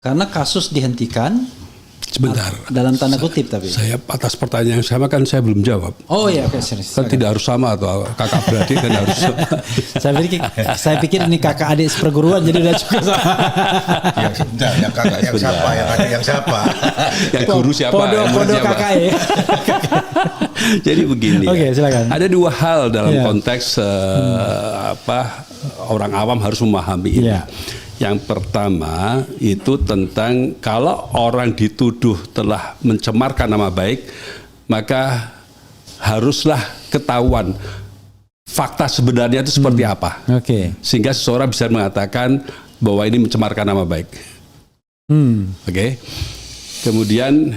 Karena kasus dihentikan. Sebentar. Dalam tanda kutip tapi. Saya atas pertanyaan yang sama kan saya belum jawab. Oh iya, oke, serius. Kan tidak harus sama atau kakak beradik kan harus. saya pikir ini kakak adik seperguruan jadi udah cukup sama. Yang kakak yang siapa, yang adik yang siapa. Yang guru siapa? Podo kakak ya. Jadi begini. Oke, silakan. Ada dua hal dalam konteks orang awam harus memahami ini. Yang pertama itu tentang kalau orang dituduh telah mencemarkan nama baik, maka haruslah ketahuan fakta sebenarnya itu seperti apa. Sehingga seseorang bisa mengatakan bahwa ini mencemarkan nama baik. Kemudian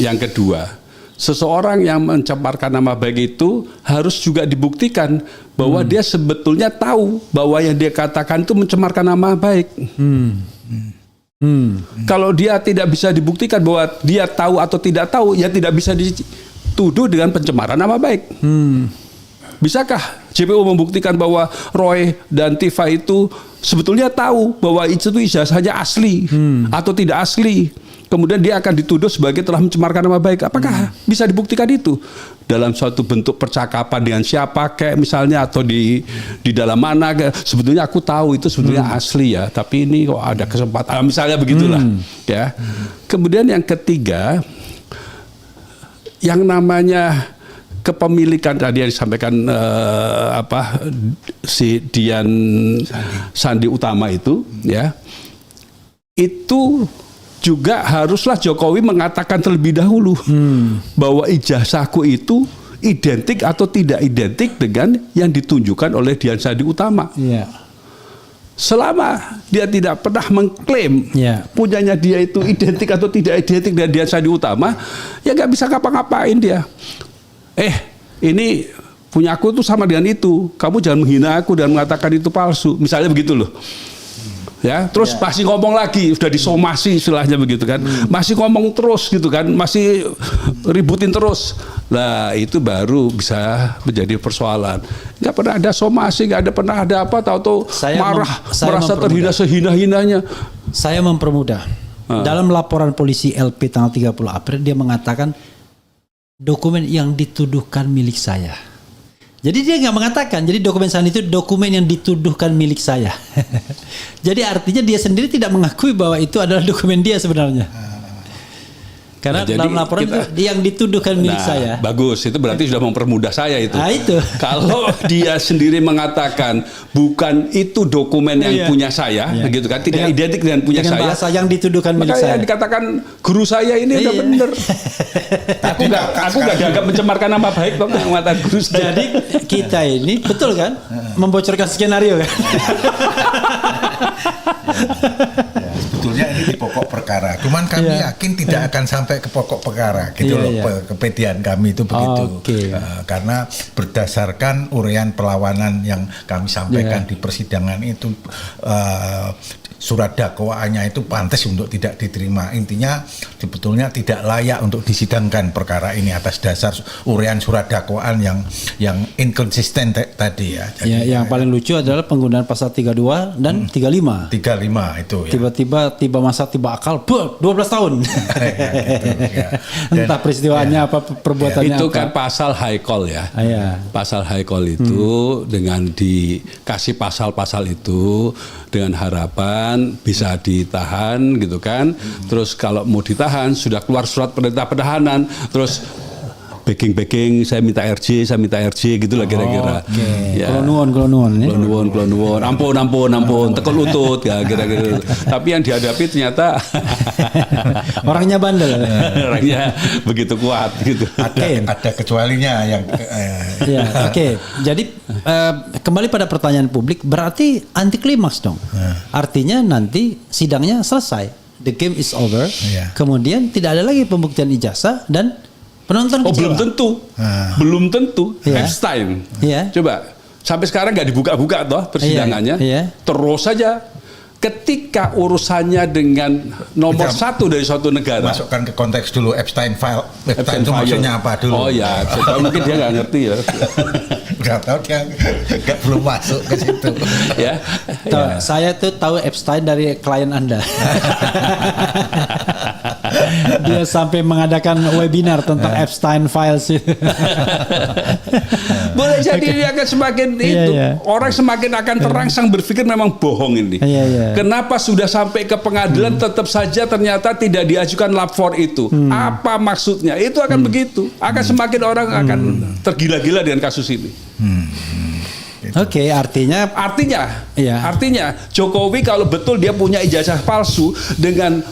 yang kedua, seseorang yang mencemarkan nama baik itu harus juga dibuktikan bahwa dia sebetulnya tahu bahwa yang dia katakan itu mencemarkan nama baik. Kalau dia tidak bisa dibuktikan bahwa dia tahu atau tidak tahu, ya tidak bisa dituduh dengan pencemaran nama baik. Bisakah JPU membuktikan bahwa Roy dan Tifa itu sebetulnya tahu bahwa itu ijazahnya asli atau tidak asli? Kemudian dia akan dituduh sebagai telah mencemarkan nama baik. Apakah bisa dibuktikan itu dalam suatu bentuk percakapan dengan siapa kayak misalnya atau di dalam mana? Sebetulnya aku tahu itu sebetulnya asli ya, tapi ini kok ada kesempatan misalnya begitulah ya. Kemudian yang ketiga, yang namanya kepemilikan tadi yang disampaikan si Dian Sandi Utama itu ya, itu juga haruslah Jokowi mengatakan terlebih dahulu bahwa ijazahku itu identik atau tidak identik dengan yang ditunjukkan oleh Dian Sandi Utama. Selama dia tidak pernah mengklaim punyanya dia itu identik atau tidak identik dengan Dian Sandi Utama, ya nggak bisa ngapa-ngapain dia. Ini punya aku tuh sama dengan itu. Kamu jangan menghina aku dan mengatakan itu palsu. Misalnya begitu loh. Ya, terus masih ngomong lagi, sudah disomasi istilahnya begitu kan, masih ngomong terus gitu kan, masih ributin terus. Nah itu baru bisa menjadi persoalan. Nggak pernah ada somasi, nggak ada pernah ada apa, tahu-tahu marah, merasa terhina sehina-hinanya. Saya mempermudah. Dalam laporan polisi LP tanggal 30 April dia mengatakan dokumen yang dituduhkan milik saya. Jadi dia nggak mengatakan, jadi dokumen Sandi itu dokumen yang dituduhkan milik saya. Jadi artinya dia sendiri tidak mengakui bahwa itu adalah dokumen dia sebenarnya. Karena dalam laporan itu yang dituduhkan milik saya. Bagus, itu berarti sudah mempermudah saya itu. Nah, itu. Kalau dia sendiri mengatakan bukan itu dokumen yang punya saya, begitu kan, tidak identik dengan punya saya. Bahasa yang dituduhkan milik saya. Makanya dikatakan guru saya ini udah bener. Aku nggak dianggap mencemarkan nama baik kok mengatakan guru saya. Jadi kita ini betul kan membocorkan skenario kan. Sebetulnya ini di pokok perkara. Cuman kami yakin tidak akan sampai ke pokok perkara gitu loh. Kepedian kami itu begitu. Karena berdasarkan uraian perlawanan yang kami sampaikan di persidangan itu surat dakwaannya itu pantas untuk tidak diterima. Intinya sebetulnya tidak layak untuk disidangkan perkara ini atas dasar uraian surat dakwaan yang inkonsisten tadi ya. Jadi, yang paling lucu adalah penggunaan pasal 32 dan 35. 35 itu ya. Tiba masa tiba akal 12 tahun. Entah peristiwanya apa, perbuatannya itu apa. kan pasal high call ya. Pasal high call itu dengan dikasih pasal-pasal itu dengan harapan bisa ditahan gitu kan. Terus kalau mau ditahan sudah keluar surat perintah penahanan, terus backing, saya minta RJ gitulah kira-kira. Ya. Kulo nuwun. Ampun, tekul lutut ya kira-kira. Tapi yang dihadapi ternyata orangnya bandel. Orangnya begitu kuat gitu. Ada kecualinya yang ya, oke. Jadi kembali pada pertanyaan publik, berarti anti klimaks dong. Artinya nanti sidangnya selesai, the game is over. Kemudian tidak ada lagi pembuktian ijazah dan penonton kecewa. Belum tentu. Epstein. Coba sampai sekarang nggak dibuka-buka toh persidangannya. Terus saja ketika urusannya dengan nomor satu dari suatu negara. Masukkan ke konteks dulu Epstein file itu maksudnya apa dulu? Oh ya, mungkin dia nggak ngerti ya. Nggak tahu, dia nggak belum masuk ke situ. Ya. Saya tuh tahu Epstein dari klien Anda. Dia sampai mengadakan webinar tentang Epstein Files. Boleh jadi dia akan semakin orang semakin akan terangsang berpikir memang bohong ini. Kenapa sudah sampai ke pengadilan tetap saja ternyata tidak diajukan lapor itu? Apa maksudnya? Itu akan begitu. Akan semakin orang akan tergila-gila dengan kasus ini. Oke, artinya Jokowi kalau betul dia punya ijazah palsu dengan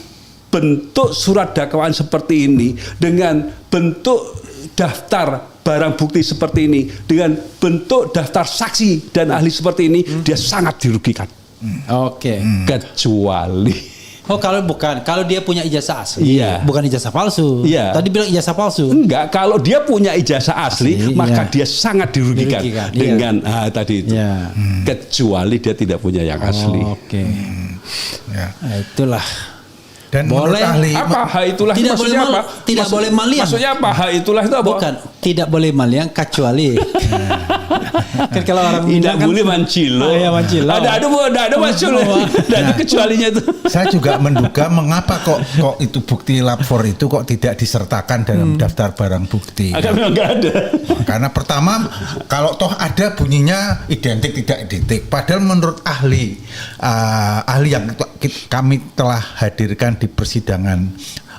bentuk surat dakwaan seperti ini, dengan bentuk daftar barang bukti seperti ini, dengan bentuk daftar saksi dan ahli seperti ini, dia sangat dirugikan. Kecuali kalau dia punya ijazah asli, bukan ijazah palsu. Tadi bilang ijazah palsu. Enggak, kalau dia punya ijazah asli maka dia sangat dirugikan dengan tadi itu. Kecuali dia tidak punya yang asli. Itulah. Dan boleh ahli, apa itulah tidak boleh apa? Tidak boleh maliang. Maksudnya apa itulah itu apa? Bukan, tidak boleh maliang kecuali. Kan kalau orang tidak boleh mancilo. Ada mancilo. Dan kecualinya itu. Saya juga menduga mengapa kok itu bukti lapor itu kok tidak disertakan dalam daftar barang bukti. Memang nggak ada. Karena pertama kalau toh ada bunyinya identik tidak identik. Padahal menurut ahli yang kami telah hadirkan di persidangan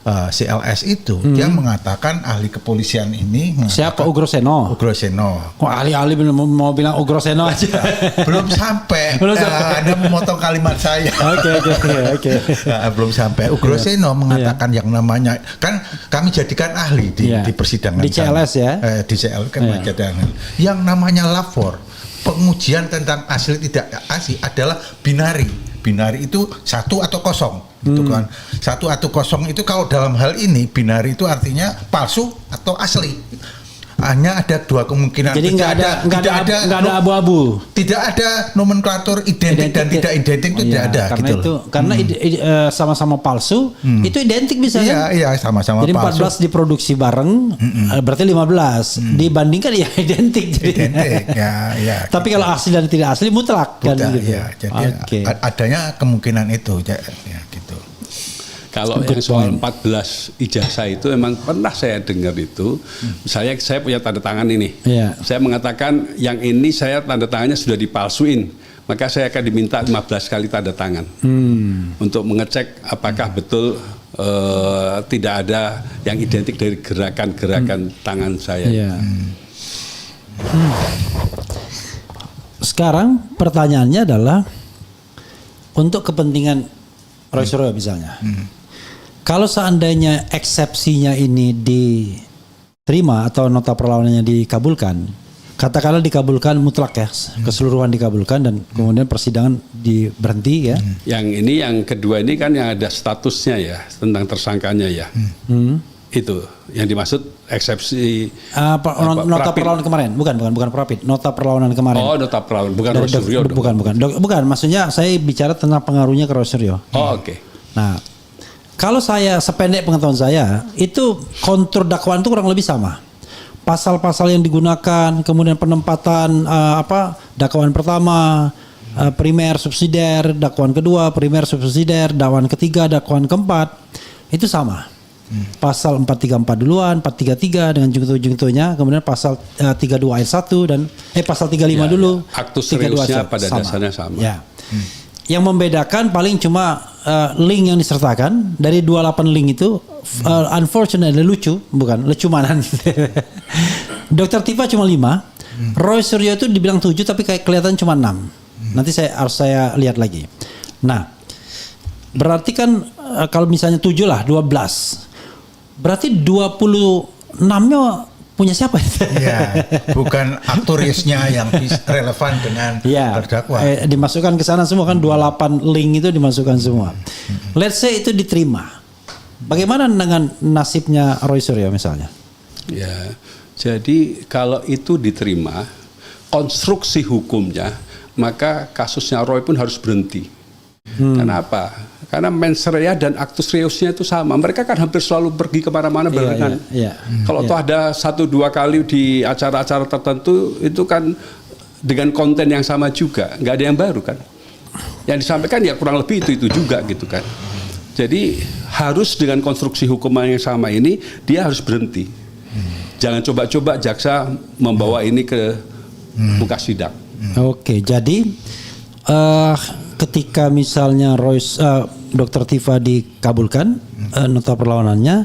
CLS itu, dia mengatakan ahli kepolisian ini siapa? Ugroseno. Kok ahli-ahli mau bilang Ugroseno aja. Belum sampai. Anda memotong kalimat saya. Oke. Belum sampai. Ugroseno mengatakan yang namanya, kan kami jadikan ahli di persidangan di CLS di CLS kan yang namanya lapor, pengujian tentang asli tidak asli adalah binari. Binari itu 1 atau 0 gitu kan. 1 atau 0 itu kalau dalam hal ini binari itu artinya palsu atau asli. Hanya ada dua kemungkinan. Jadi nggak ada abu-abu. Tidak ada nomenklatur identik dan tidak identik itu tidak ada. Karena gitu itu karena sama-sama palsu itu identik bisa. Iya sama-sama. Jadi 14 palsu. Diproduksi bareng berarti 15 dibandingkan ya identik. Identik ya. Tapi kalau asli dan tidak asli mutlak kan gitu. Ya, jadi adanya kemungkinan itu ya gitu. Kalau yang soal 14 ijazah itu memang pernah saya dengar itu. Misalnya saya punya tanda tangan ini. Saya mengatakan yang ini saya tanda tangannya sudah dipalsuin. Maka saya akan diminta 15 kali tanda tangan. Untuk mengecek apakah betul tidak ada yang identik dari gerakan-gerakan tangan saya. Sekarang pertanyaannya adalah untuk kepentingan Roy Suryo misalnya. Kalau seandainya eksepsinya ini diterima atau nota perlawanannya dikabulkan, katakanlah dikabulkan mutlak ya, keseluruhan dikabulkan dan kemudian persidangan berhenti ya. Yang ini yang kedua ini kan yang ada statusnya ya tentang tersangkanya ya. Itu yang dimaksud eksepsi nota perlawanan kemarin, bukan Prapit, nota perlawanan kemarin. Oh, nota perlawanan bukan Roy Suryo. Bukan, maksudnya saya bicara tentang pengaruhnya ke Roy Suryo. Oke. Nah, kalau saya sependek pengetahuan saya, itu kontur dakwaan itu kurang lebih sama. Pasal-pasal yang digunakan, kemudian penempatan dakwaan pertama, primer subsidiar, dakwaan kedua, primer subsidiar, dakwaan ketiga, dakwaan keempat, itu sama. Pasal 434 duluan, 433 dengan jungto-jungtonya, kemudian pasal 32 ayat 1 dan pasal 35 dulu. Aktus seriusnya pada dasarnya sama. Ya. yang membedakan paling cuma link yang disertakan dari 28 link itu. Unfortunately lucu manan. Dr. Tifa cuma 5, Roy Suryo itu dibilang 7 tapi kayak kelihatan cuma 6. Nanti saya lihat lagi. Nah, berarti kan kalau misalnya 7 lah 12. Berarti 26-nya punya siapa? Ya, bukan aktorisnya yang relevan dengan terdakwa. Dimasukkan ke sana semua kan 28 link itu dimasukkan semua. Let's say itu diterima. Bagaimana dengan nasibnya Roy Suryo misalnya? Ya, jadi kalau itu diterima, konstruksi hukumnya, maka kasusnya Roy pun harus berhenti. Kenapa? Karena mens rea dan actus reusnya itu sama. Mereka kan hampir selalu pergi kemana-mana barengan. Kalau toh ada 1-2 kali di acara-acara tertentu, itu kan dengan konten yang sama juga, nggak ada yang baru kan. Yang disampaikan ya kurang lebih itu juga gitu kan. Jadi harus dengan konstruksi hukuman yang sama ini dia harus berhenti. Jangan coba-coba jaksa membawa ini ke muka sidang. Oke, jadi ketika misalnya Dr. Tifa dikabulkan nota perlawanannya,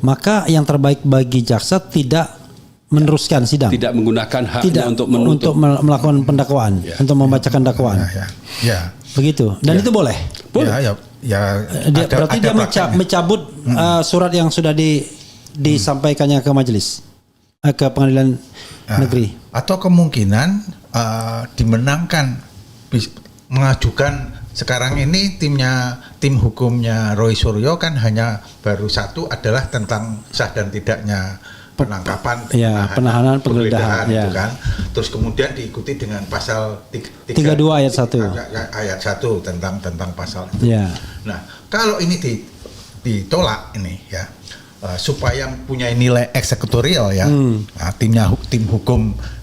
maka yang terbaik bagi jaksa tidak meneruskan sidang, tidak menggunakan haknya untuk menuntut, untuk melakukan pendakwaan, untuk membacakan dakwaan. Begitu. Dan itu boleh. Boleh. Berarti dia mencabut surat yang sudah disampaikannya ke majelis, ke pengadilan negeri. Atau kemungkinan dimenangkan, mengajukan. Sekarang ini tim hukumnya Roy Suryo kan hanya baru satu adalah tentang sah dan tidaknya penangkapan, penahanan, penggeledahan itu kan. Terus kemudian diikuti dengan pasal 32 ayat 1. Ayat 1 tentang pasal itu. Nah, kalau ini ditolak ini ya, supaya punya nilai eksekutorial ya. Nah,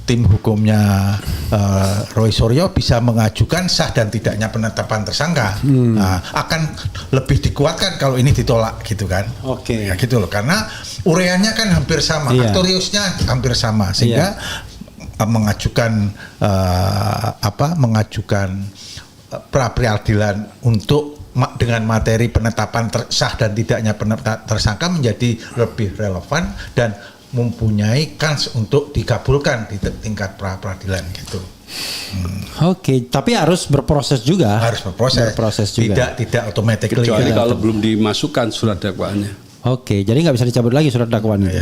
tim hukumnya Roy Suryo bisa mengajukan sah dan tidaknya penetapan tersangka. Nah, akan lebih dikuatkan kalau ini ditolak gitu kan. Oke. Ya gitu loh, karena ureannya kan hampir sama, aktoriusnya hampir sama, sehingga mengajukan pra peradilan untuk dengan materi penetapan sah dan tidaknya tersangka menjadi lebih relevan dan mempunyai kans untuk dikabulkan di tingkat pra peradilan gitu. Oke, tapi harus berproses juga. Harus berproses juga. Tidak otomatis. Kecuali kalau belum dimasukkan surat dakwaannya. Oke, jadi nggak bisa dicabut lagi surat dakwaan itu.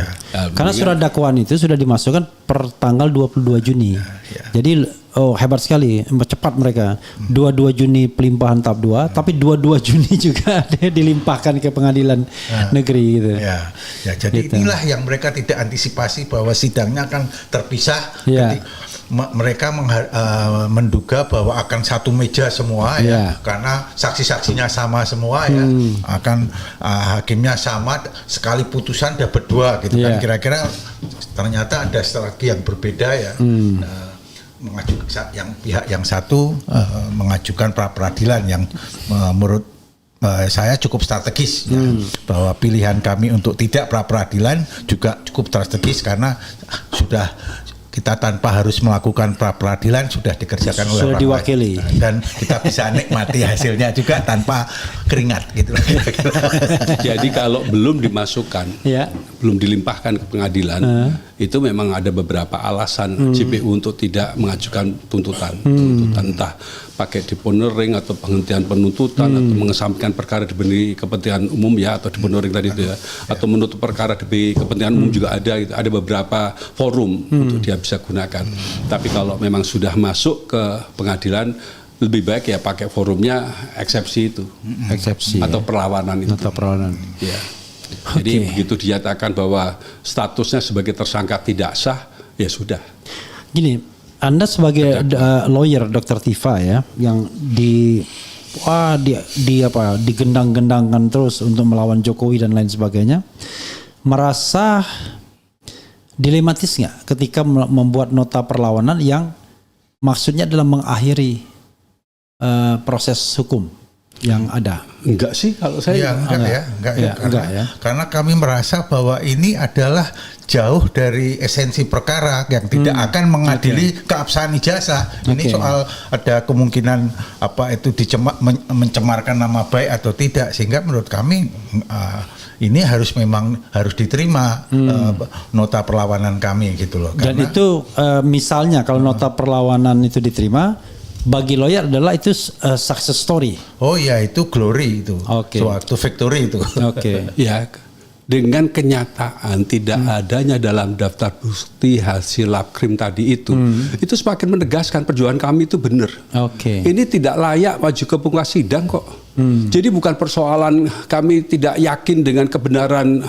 Karena surat dakwaan itu sudah dimasukkan per tanggal 22 Juni. Jadi hebat sekali, cepat mereka. 22 Juni pelimpahan tahap 2, tapi 22 Juni juga dilimpahkan ke pengadilan negeri gitu. Jadi gitu. Inilah yang mereka tidak antisipasi bahwa sidangnya akan terpisah. Mereka menduga bahwa akan satu meja semua karena saksi-saksinya sama semua akan hakimnya sama, sekali putusan dapat 2 gitu kan, kira-kira. Ternyata ada strategi yang berbeda mengajukan pihak yang satu mengajukan pra peradilan yang menurut saya cukup strategis bahwa pilihan kami untuk tidak pra peradilan juga cukup strategis karena sudah kita tanpa harus melakukan pra peradilan sudah dikerjakan oleh orang diwakili lain. Dan kita bisa nikmati hasilnya juga tanpa keringat gitu. Jadi kalau belum dimasukkan, belum dilimpahkan ke pengadilan, itu memang ada beberapa alasan JPU untuk tidak mengajukan tuntutan entah pakai deponering atau penghentian penuntutan atau mengesampingkan perkara demi kepentingan umum atau deponering tadi itu atau menutup perkara demi kepentingan umum juga ada gitu. Ada beberapa forum untuk dia bisa gunakan. Tapi kalau memang sudah masuk ke pengadilan, lebih baik pakai forumnya eksepsi itu, atau perlawanan itu. Jadi begitu dinyatakan bahwa statusnya sebagai tersangka tidak sah, ya sudah. Gini, Anda sebagai lawyer Dr. Tifa yang digendang-gendangkan terus untuk melawan Jokowi dan lain sebagainya, merasa dilematis nggak ketika membuat nota perlawanan yang maksudnya adalah mengakhiri proses hukum yang ada? Enggak sih kalau saya. Enggak ya. Karena kami merasa bahwa ini adalah jauh dari esensi perkara yang tidak akan mengadili keabsahan ijazah. Ini soal ada kemungkinan mencemarkan nama baik atau tidak, sehingga menurut kami ini memang harus diterima nota perlawanan kami gitu loh. Dan itu misalnya kalau nota perlawanan itu diterima, bagi lawyer adalah itu success story. Oh ya, itu glory itu. Suatu victory itu. Ya, dengan kenyataan tidak adanya dalam daftar bukti hasil lab krim tadi itu semakin menegaskan perjuangan kami itu benar. Ini tidak layak maju ke muka sidang kok. Jadi bukan persoalan kami tidak yakin dengan kebenaran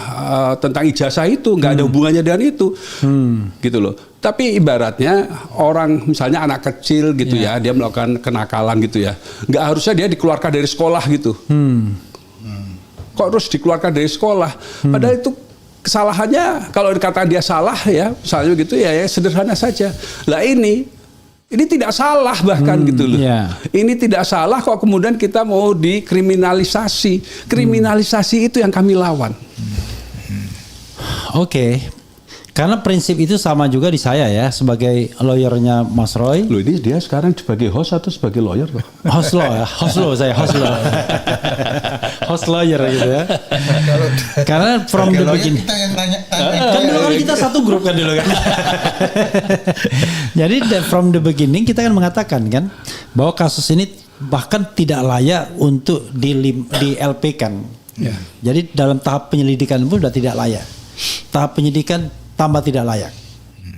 tentang ijazah itu, nggak ada hubungannya dengan itu, gitu loh. Tapi ibaratnya orang misalnya anak kecil gitu ya, dia melakukan kenakalan gitu ya, nggak harusnya dia dikeluarkan dari sekolah gitu. Kok harus dikeluarkan dari sekolah? Padahal itu kesalahannya kalau dikatakan dia salah ya, misalnya gitu ya sederhana saja. Lah ini tidak salah bahkan gitu loh. Ini tidak salah kok kemudian kita mau dikriminalisasi. Kriminalisasi itu yang kami lawan. Karena prinsip itu sama juga di saya ya, sebagai lawyernya Mas Roy. Loh, ini dia sekarang sebagai host atau sebagai lawyer kok? Host lawyer gitu ya. Karena from the beginning. Kan dulu kan kita satu grup kan dulu kan. Jadi from the beginning kita kan mengatakan kan bahwa kasus ini bahkan tidak layak untuk di LP-kan. Jadi dalam tahap penyelidikan pun sudah tidak layak. Tahap penyidikan tambah tidak layak.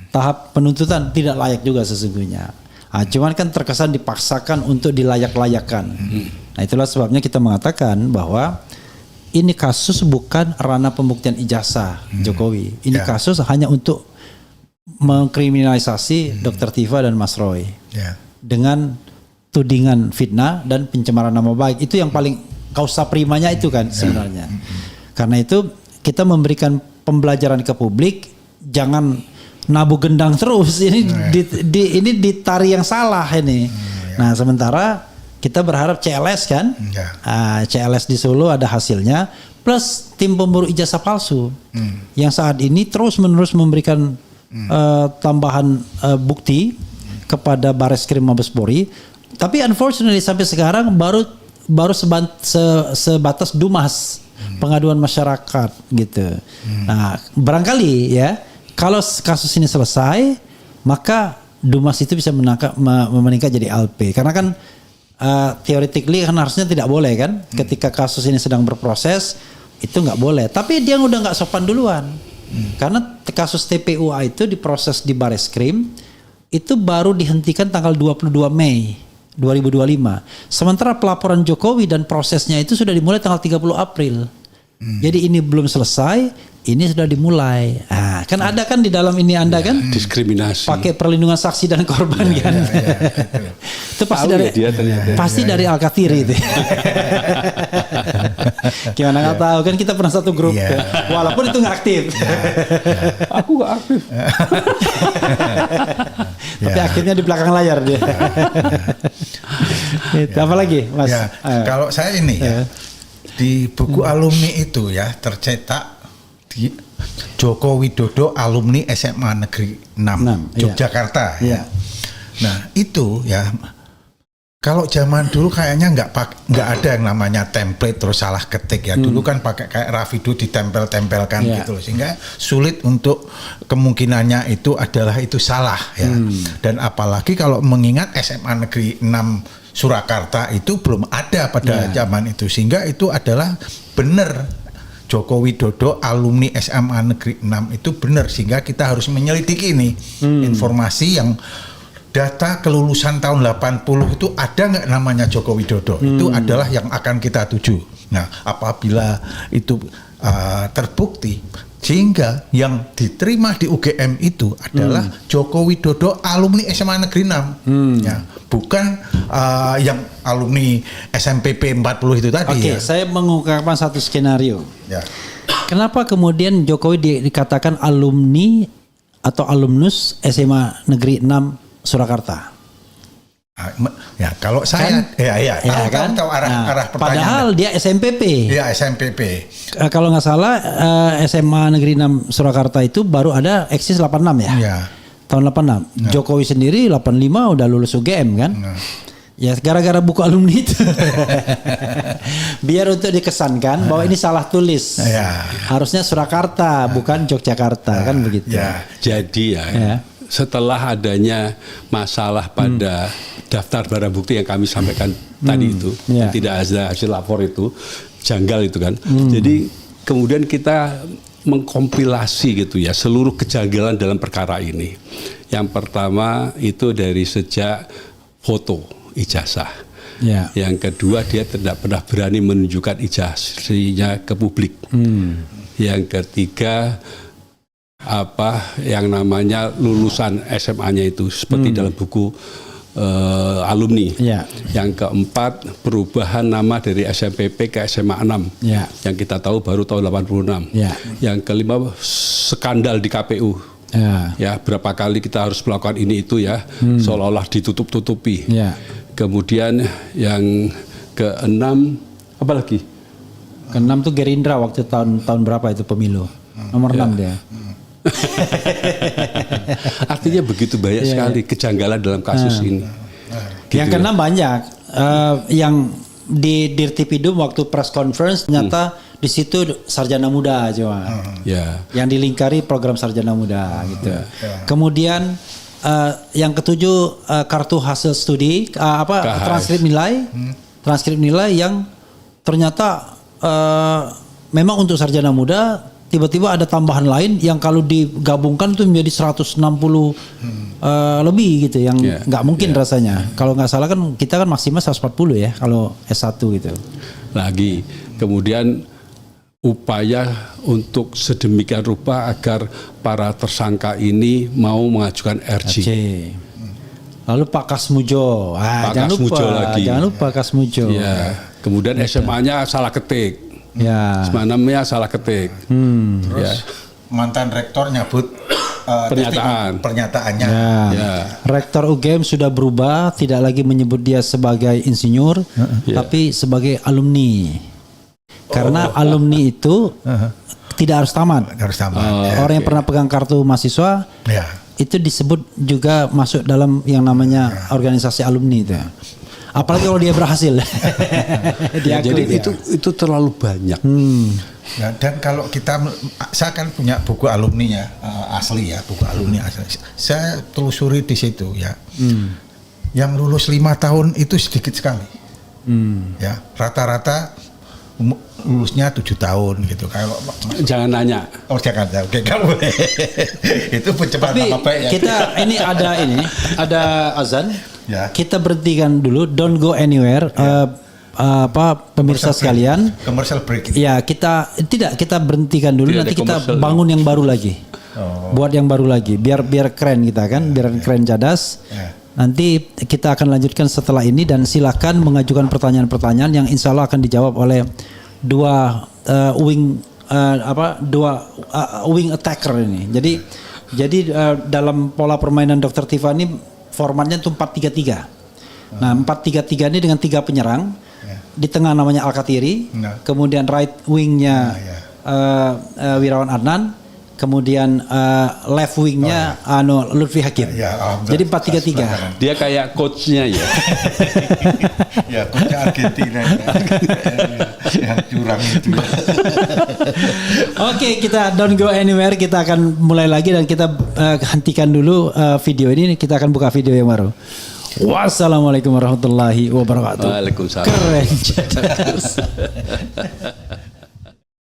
Tahap penuntutan tidak layak juga sesungguhnya. Cuman kan terkesan dipaksakan untuk dilayak-layakan. Nah, itulah sebabnya kita mengatakan bahwa ini kasus bukan ranah pembuktian ijazah Jokowi. Ini kasus hanya untuk mengkriminalisasi Dr. Tiva dan Mas Roy. Dengan tudingan fitnah dan pencemaran nama baik. Itu yang paling kausa primanya itu kan sebenarnya. Karena itu kita memberikan pembelajaran ke publik, jangan nabu gendang terus. Ini ditari yang salah ini. Nah, sementara kita berharap CLS kan, CLS di Solo ada hasilnya, plus tim pemburu ijazah palsu yang saat ini terus menerus memberikan tambahan bukti kepada Bareskrim Mabespori. Tapi unfortunately sampai sekarang baru sebatas DUMAS, pengaduan masyarakat gitu. Nah, barangkali ya kalau kasus ini selesai, maka DUMAS itu bisa meningkat jadi LP. Karena kan theoretically kan harusnya tidak boleh kan, ketika kasus ini sedang berproses itu nggak boleh. Tapi dia udah nggak sopan duluan, karena kasus TPUA itu diproses di Bareskrim itu baru dihentikan tanggal 22 Mei 2025. Sementara pelaporan Jokowi dan prosesnya itu sudah dimulai tanggal 30 April. Jadi ini belum selesai, ini sudah dimulai. Kan ada kan di dalam ini Anda kan diskriminasi. Pakai perlindungan saksi dan korban kan. Itu pasti dari dari Al-Kathiri itu. Gimana nggak tahu kan kita pernah satu grup. Walaupun itu nggak aktif. Aku nggak aktif. Tapi akhirnya di belakang layar dia. Apa lagi, Mas? Kalau saya ini di buku alumni itu ya tercetak di Joko Widodo alumni SMA Negeri 6 Yogyakarta. Nah itu ya, kalau zaman dulu kayaknya nggak ada yang namanya template terus salah ketik ya. Dulu kan pakai kayak Rafido ditempel-tempelkan gitu loh, sehingga sulit untuk kemungkinannya itu salah ya. Dan apalagi kalau mengingat SMA Negeri 6 Surakarta itu belum ada pada zaman itu, sehingga itu adalah benar Joko Widodo alumni SMA Negeri 6 itu benar, sehingga kita harus menyelidiki ini informasi yang data kelulusan tahun 80 itu ada nggak namanya Joko Widodo, itu adalah yang akan kita tuju. Nah, apabila itu terbukti, sehingga yang diterima di UGM itu adalah Joko Widodo alumni SMA Negeri 6 ya, bukan yang alumni SMPP 40 itu tadi. Oke, saya mengungkapkan satu skenario. Kenapa kemudian Jokowi dikatakan alumni atau alumnus SMA Negeri 6 Surakarta? Ya kalau saya tahu arah pertanyaan. Padahal dia SMPP. Iya, SMPP. Kalau nggak salah SMA Negeri 6 Surakarta itu baru ada eksis 86 ya. Iya. Tahun 86. Jokowi sendiri 85 udah lulus UGM kan. Ya gara-gara buku alumni itu. Biar untuk dikesankan bahwa ini salah tulis. Harusnya Surakarta bukan Yogyakarta kan begitu. Jadi setelah adanya masalah pada daftar barang bukti yang kami sampaikan tadi itu, tidak ada hasil lapor itu, janggal itu kan. Jadi kemudian kita mengkompilasi gitu ya seluruh kejanggalan dalam perkara ini. Yang pertama itu dari sejak foto ijazah. Yang kedua dia tidak pernah berani menunjukkan ijazahnya ke publik. Yang ketiga apa yang namanya lulusan SMA-nya itu seperti dalam buku alumni. Yang keempat perubahan nama dari SMPP ke SMA 6 yang kita tahu baru tahun 86. Yang kelima skandal di KPU. Ya berapa kali kita harus melakukan ini itu ya seolah-olah ditutup-tutupi. Kemudian yang keenam apa lagi? Keenam tuh Gerindra waktu tahun berapa itu pemilu? Nomor 6 dia. Artinya begitu banyak sekali kejanggalan dalam kasus ini. Gitu. Yang keenam banyak. Yang di Dirtipidum waktu press conference ternyata di situ sarjana muda cuma. Yang dilingkari program sarjana muda gitu. Kemudian yang ketujuh kartu hasil studi transkrip nilai yang ternyata memang untuk sarjana muda tiba-tiba ada tambahan lain yang kalau digabungkan itu menjadi 160 lebih gitu yang nggak mungkin rasanya. Kalau nggak salah kan kita kan maksimal 140 ya kalau S1 gitu. Lagi kemudian upaya untuk sedemikian rupa agar para tersangka ini mau mengajukan RJ. Lalu Pak Kasmujo, jangan lupa Kasmujo. Kemudian SMA-nya salah ketik. Namanya salah ketik. Terus mantan rektor nyabut pernyataannya. Rektor UGM sudah berubah, tidak lagi menyebut dia sebagai insinyur, tapi sebagai alumni. Karena alumni itu tidak harus tamat. Orang yang pernah pegang kartu mahasiswa itu disebut juga masuk dalam yang namanya organisasi alumni itu. Apalagi kalau dia berhasil. Jadi itu terlalu banyak. Dan kalau saya kan punya buku alumni asli ya, buku alumni asli. Saya telusuri di situ ya. Yang lulus 5 tahun itu sedikit sekali. Ya, rata-rata lulusnya 7 tahun gitu. Kalau jangan nanya. Jangan. Oke, kamu. Itu pencemaran apa ya? Kita ada azan. Kita berhentikan dulu, don't go anywhere. Pemirsa sekalian. Commercial break. Ya, kita berhentikan dulu, nanti kita bangun yang baru lagi. Buat yang baru lagi, biar keren kita kan, biar keren cadas. Nanti kita akan lanjutkan setelah ini dan silakan mengajukan pertanyaan-pertanyaan yang insya Allah akan dijawab oleh dua wing attacker ini. Jadi dalam pola permainan Dr. Tiffany formatnya itu 4-3-3. Nah 4-3-3 ini dengan 3 penyerang. Di tengah namanya Al-Katiri, kemudian right wingnya Wirawan Adnan, kemudian left wingnya Lutfi Hakim. Jadi 4-3-3. Dia kayak coachnya ya. Ya coachnya Argentina yang curang itu. Oke, kita don't go anywhere. Kita akan mulai lagi dan kita hentikan dulu video ini. Kita akan buka video yang baru. Wassalamualaikum warahmatullahi wabarakatuh. Waalaikumsalam. Keren.